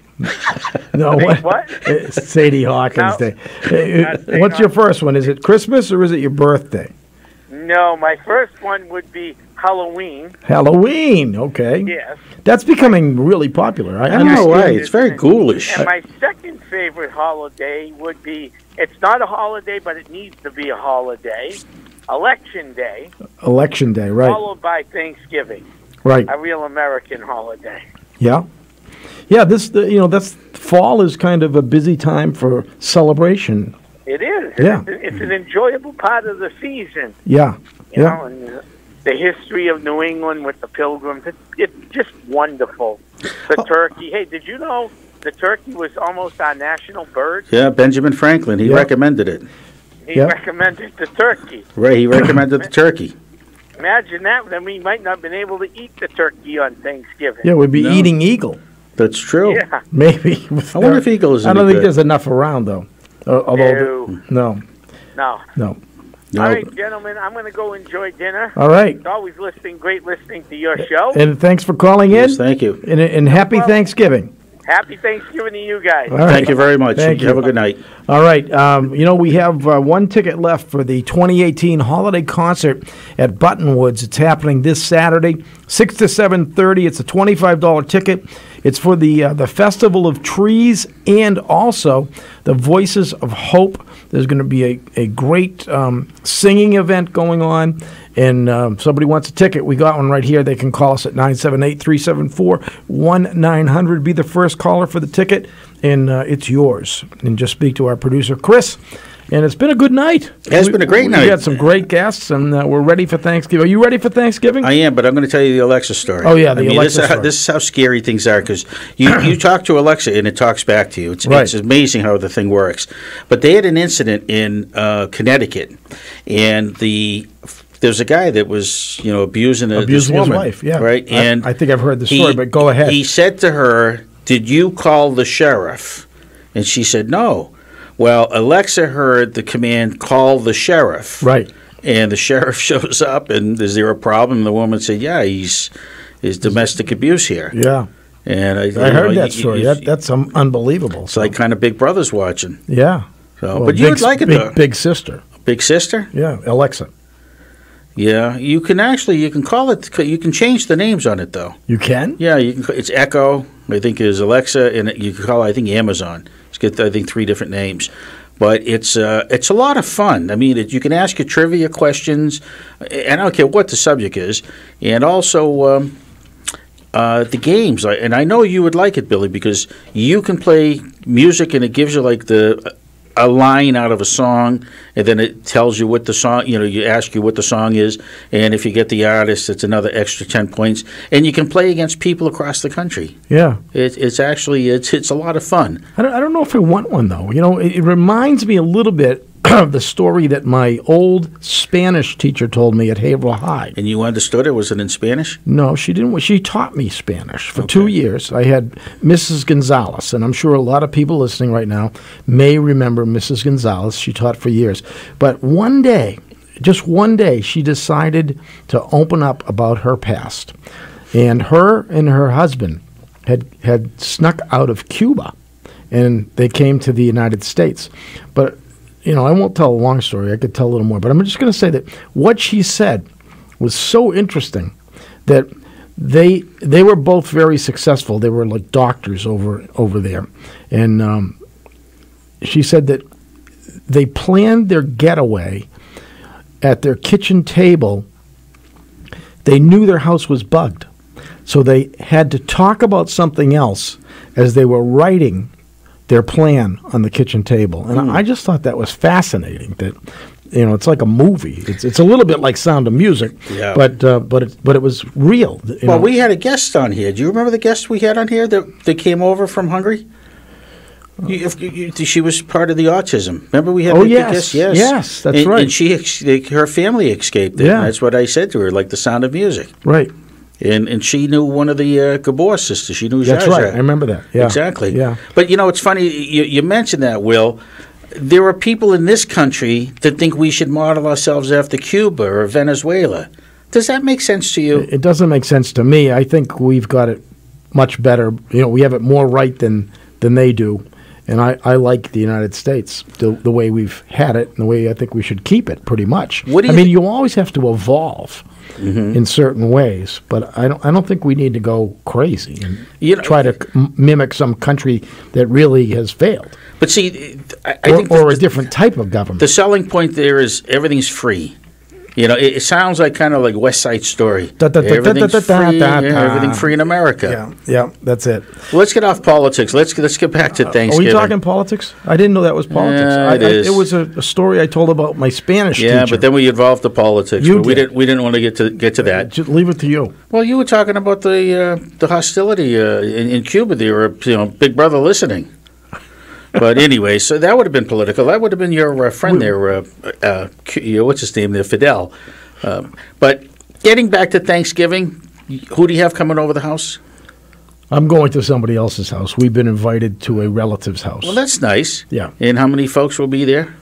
No, what? It's Sadie Hawkins No. Day. What's your first one? Is it Christmas or is it your birthday? No, my first one would be Halloween. Halloween, okay. Yes. That's becoming really popular. I know, right? It's very ghoulish. And my second favorite holiday would be, it's not a holiday, but it needs to be a holiday, Election Day. Election Day, right. Followed by Thanksgiving. Right. A real American holiday. Yeah. Yeah, that's fall is kind of a busy time for celebration. It is. Yeah. It's an enjoyable part of the season. Yeah. You know, and the history of New England with the Pilgrims, it's just wonderful. The turkey. Hey, did you know the turkey was almost our national bird? Yeah, Benjamin Franklin. He recommended it. He recommended the turkey. Right, he recommended the turkey. Imagine that. Then we might not have been able to eat the turkey on Thanksgiving. Yeah, we'd be eating eagle. That's true. Yeah. Maybe. I wonder if eagle is I don't any think good. there's enough around, though. Although, no. All right, gentlemen, I'm going to go enjoy dinner. All right. It's always great listening to your show. And thanks for calling in. Yes, thank you. And happy Thanksgiving. Happy Thanksgiving to you guys. All right. Thank you very much. Thank you. Have a good night. All right. We have one ticket left for the 2018 holiday concert at Buttonwoods. It's happening this Saturday, 6 to 7:30. It's a $25 ticket. It's for the Festival of Trees and also the Voices of Hope. There's going to be a great singing event going on. And somebody wants a ticket, we got one right here. They can call us at 978-374-1900. Be the first caller for the ticket, and it's yours. And just speak to our producer, Chris. And it's been a good night. It's been a great night. We had some great guests, and we're ready for Thanksgiving. Are you ready for Thanksgiving? I am, but I'm going to tell you the Alexa story. Oh, yeah, the Alexa story. This is how scary things are, because you talk to Alexa, and it talks back to you. It's amazing how the thing works. But they had an incident in Connecticut, and there's a guy that was, abusing this his woman, wife, yeah. right? And I think I've heard the story, but go ahead. He said to her, "Did you call the sheriff?" And she said, "No." Well, Alexa heard the command, "Call the sheriff." Right. And the sheriff shows up, and is there a problem? And the woman said, "Yeah, he's domestic abuse here." Yeah. And I heard that story. That's unbelievable. It's like kind of Big Brother's watching. Yeah. So, Well, but you would like it, though. Big sister. Big sister? Yeah, Alexa. Yeah, you can call it. You can change the names on it, though. You can? Yeah, you can. It's Echo. I think is Alexa, and you can call it, I think, Amazon. It's got, I think, 3 different names. But it's a lot of fun. I mean, you can ask your trivia questions, and I don't care what the subject is, and also the games. And I know you would like it, Billy, because you can play music, and it gives you like a line out of a song, and then it tells you what the song, you ask you what the song is, and if you get the artist, it's another extra 10 points. And you can play against people across the country. Yeah. It's actually, it's a lot of fun. I don't know if I want one, though. It reminds me a little bit of the story that my old Spanish teacher told me at Haverhill High. And you understood it? Was it in Spanish? No, she didn't. She taught me Spanish for 2 years. I had Mrs. Gonzalez, and I'm sure a lot of people listening right now may remember Mrs. Gonzalez. She taught for years. But one day, just one day, she decided to open up about her past. And her husband had snuck out of Cuba, and they came to the United States. But I won't tell a long story. I could tell a little more. But I'm just going to say that what she said was so interesting that they were both very successful. They were like doctors over there. And she said that they planned their getaway at their kitchen table. They knew their house was bugged. So they had to talk about something else as they were writing their plan on the kitchen table. And I just thought that was fascinating. That it's like a movie. It's a little bit like Sound of Music, but it was real. Well, we had a guest on here. Do you remember the guest we had on here that came over from Hungary? She was part of the autism. Remember we had the guest? Yes, that's right. And her family escaped it. Yeah. And that's what I said to her, like the Sound of Music. Right. And she knew one of the Gabor sisters. She knew That's Zsa Zsa. right. I remember that. Yeah. Exactly. Yeah. But it's funny you mentioned that, Will. There are people in this country that think we should model ourselves after Cuba or Venezuela. Does that make sense to you? It doesn't make sense to me. I think we've got it much better. We have it more right than they do. And I like the United States, the way we've had it, and the way I think we should keep it, pretty much. You always have to evolve in certain ways, but I don't think we need to go crazy and try to mimic some country that really has failed. But see, I think a different type of government. The selling point there is everything's free. It sounds like kind of like West Side Story. Everything free in America. Yeah, that's it. Well, let's get off politics. Let's get back to Thanksgiving. Are we talking politics? I didn't know that was politics. It is. It was a story I told about my Spanish teacher. Yeah, but then we involved the politics. We didn't want to get to that. Just leave it to you. Well, you were talking about the hostility in Cuba. They were Big Brother listening. But anyway, so that would have been political. That would have been your friend there, what's his name there, Fidel. But getting back to Thanksgiving, who do you have coming over the house? I'm going to somebody else's house. We've been invited to a relative's house. Well, that's nice. Yeah. And how many folks will be there?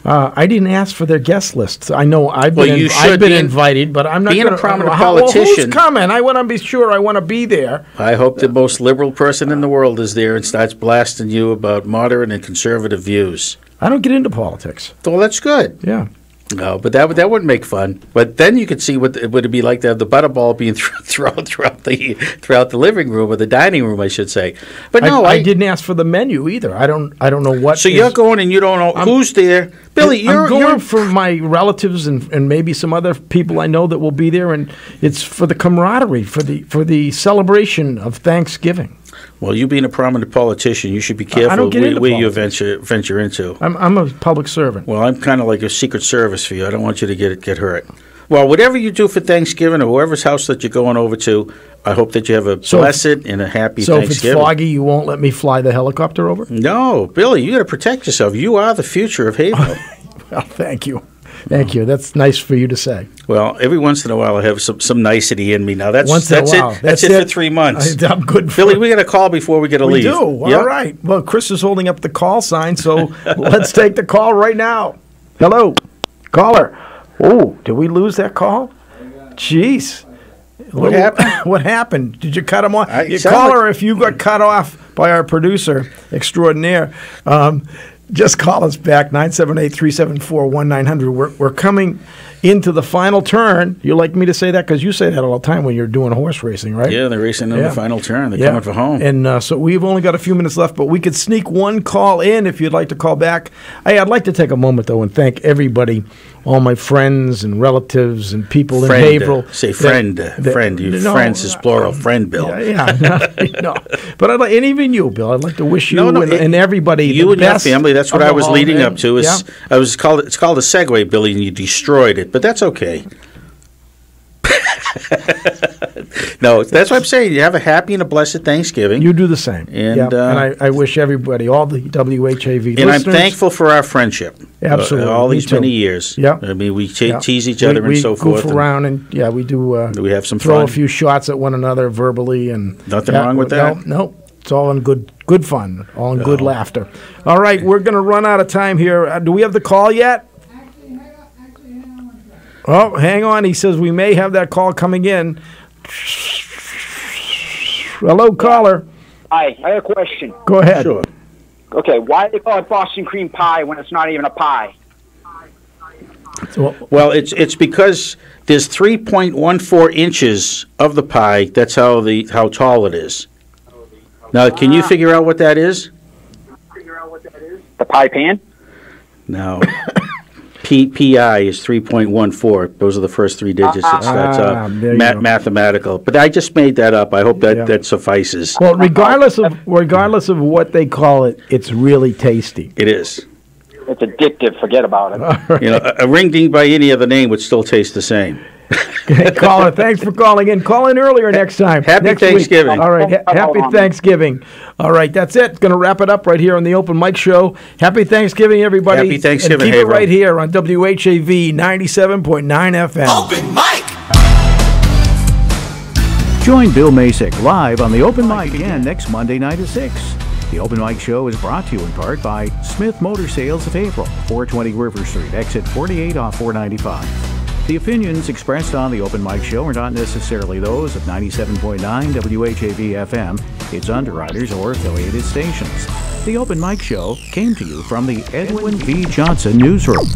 I didn't ask for their guest list. I know I've been invited, but I'm not being a prominent politician. Well, who's coming? I want to be sure. I want to be there. I hope the most liberal person in the world is there and starts blasting you about moderate and conservative views. I don't get into politics. Well, that's good. Yeah. No, but that wouldn't make fun. But then you could see what it would be like to have the Butterball being thrown throughout the living room or the dining room, I should say. But no, I didn't ask for the menu either. I don't know what. So you're going and you don't know who's there, Billy. I'm going for my relatives and maybe some other people I know that will be there, and it's for the camaraderie, for the celebration of Thanksgiving. Well, you being a prominent politician, you should be careful where you venture into. I'm a public servant. Well, I'm kind of like a Secret Service for you. I don't want you to get hurt. Well, whatever you do for Thanksgiving or whoever's house that you're going over to, I hope that you have a blessed and a happy Thanksgiving. So if it's foggy, you won't let me fly the helicopter over? No, Billy, you got to protect yourself. You are the future of Haverhill. Well, thank you. Thank you. That's nice for you to say. Well, every once in a while I have some nicety in me. Now that's it. That's it for 3 months. I'm good. Billy, we got a call before we get to leave. We do. Yep. All right. Well, Chris is holding up the call sign, so let's take the call right now. Hello, caller. Oh, did we lose that call? Jeez. What happened? What happened? Did you cut him off? Caller, if you got cut off by our producer extraordinaire. just call us back, 978-374-1900. We're coming into the final turn. You like me to say that? Because you say that all the time when you're doing horse racing, right? Yeah, they're racing in the final turn. They're coming for home. And so we've only got a few minutes left, but we could sneak one call in if you'd like to call back. I'd like to take a moment, though, and thank everybody, all my friends and relatives and people in Haverhill. Say friend. Friend. Friends is plural. Friend, Bill. No. But and even you, Bill, I'd like to wish you and everybody you the and your best family. That's what of I the was leading holiday. up to. It's called a segue, Billy, and you destroyed it. But that's okay. No, that's what I'm saying. You have a happy and a blessed Thanksgiving. You do the same. And, I wish everybody, all the WHAV and listeners. I'm thankful for our friendship. Absolutely. All Me these too. many years. Yeah. I mean, we tease each other and so forth. We goof around and, we do we have some throw fun. a few shots at one another verbally. And Nothing wrong with that. No. It's all in good fun, all in good laughter. All right, we're going to run out of time here. Do we have the call yet? Oh, hang on. He says we may have that call coming in. Hello, caller. Hi, I have a question. Go ahead. Sure. Okay, why do they call it Boston cream pie when it's not even a pie? Well, it's because there's 3.14 inches of the pie. That's how tall it is. Now, can you figure out what that is? The pie pan? No. PI is 3.14. Those are the first three digits. That's mathematical. But I just made that up. I hope that suffices. Well, regardless of what they call it, it's really tasty. It is. It's addictive. Forget about it. You know, a ring ding by any other name would still taste the same. Caller, thanks for calling in. Call in earlier next time. Happy Thanksgiving. All right, happy Thanksgiving. All right, that's it. Going to wrap it up right here on the Open Mic Show. Happy Thanksgiving, everybody. Happy Thanksgiving, and keep it right here on WHAV 97.9 FM. Open Mic. Join Bill Macek live on the Open Mic again next Monday night at 6. The Open Mic Show is brought to you in part by Smith Motor Sales of April, 420 River Street, exit 48 off 495. The opinions expressed on the Open Mic Show are not necessarily those of 97.9 WHAV FM, its underwriters, or affiliated stations. The Open Mic Show came to you from the Edwin V. Johnson Newsroom.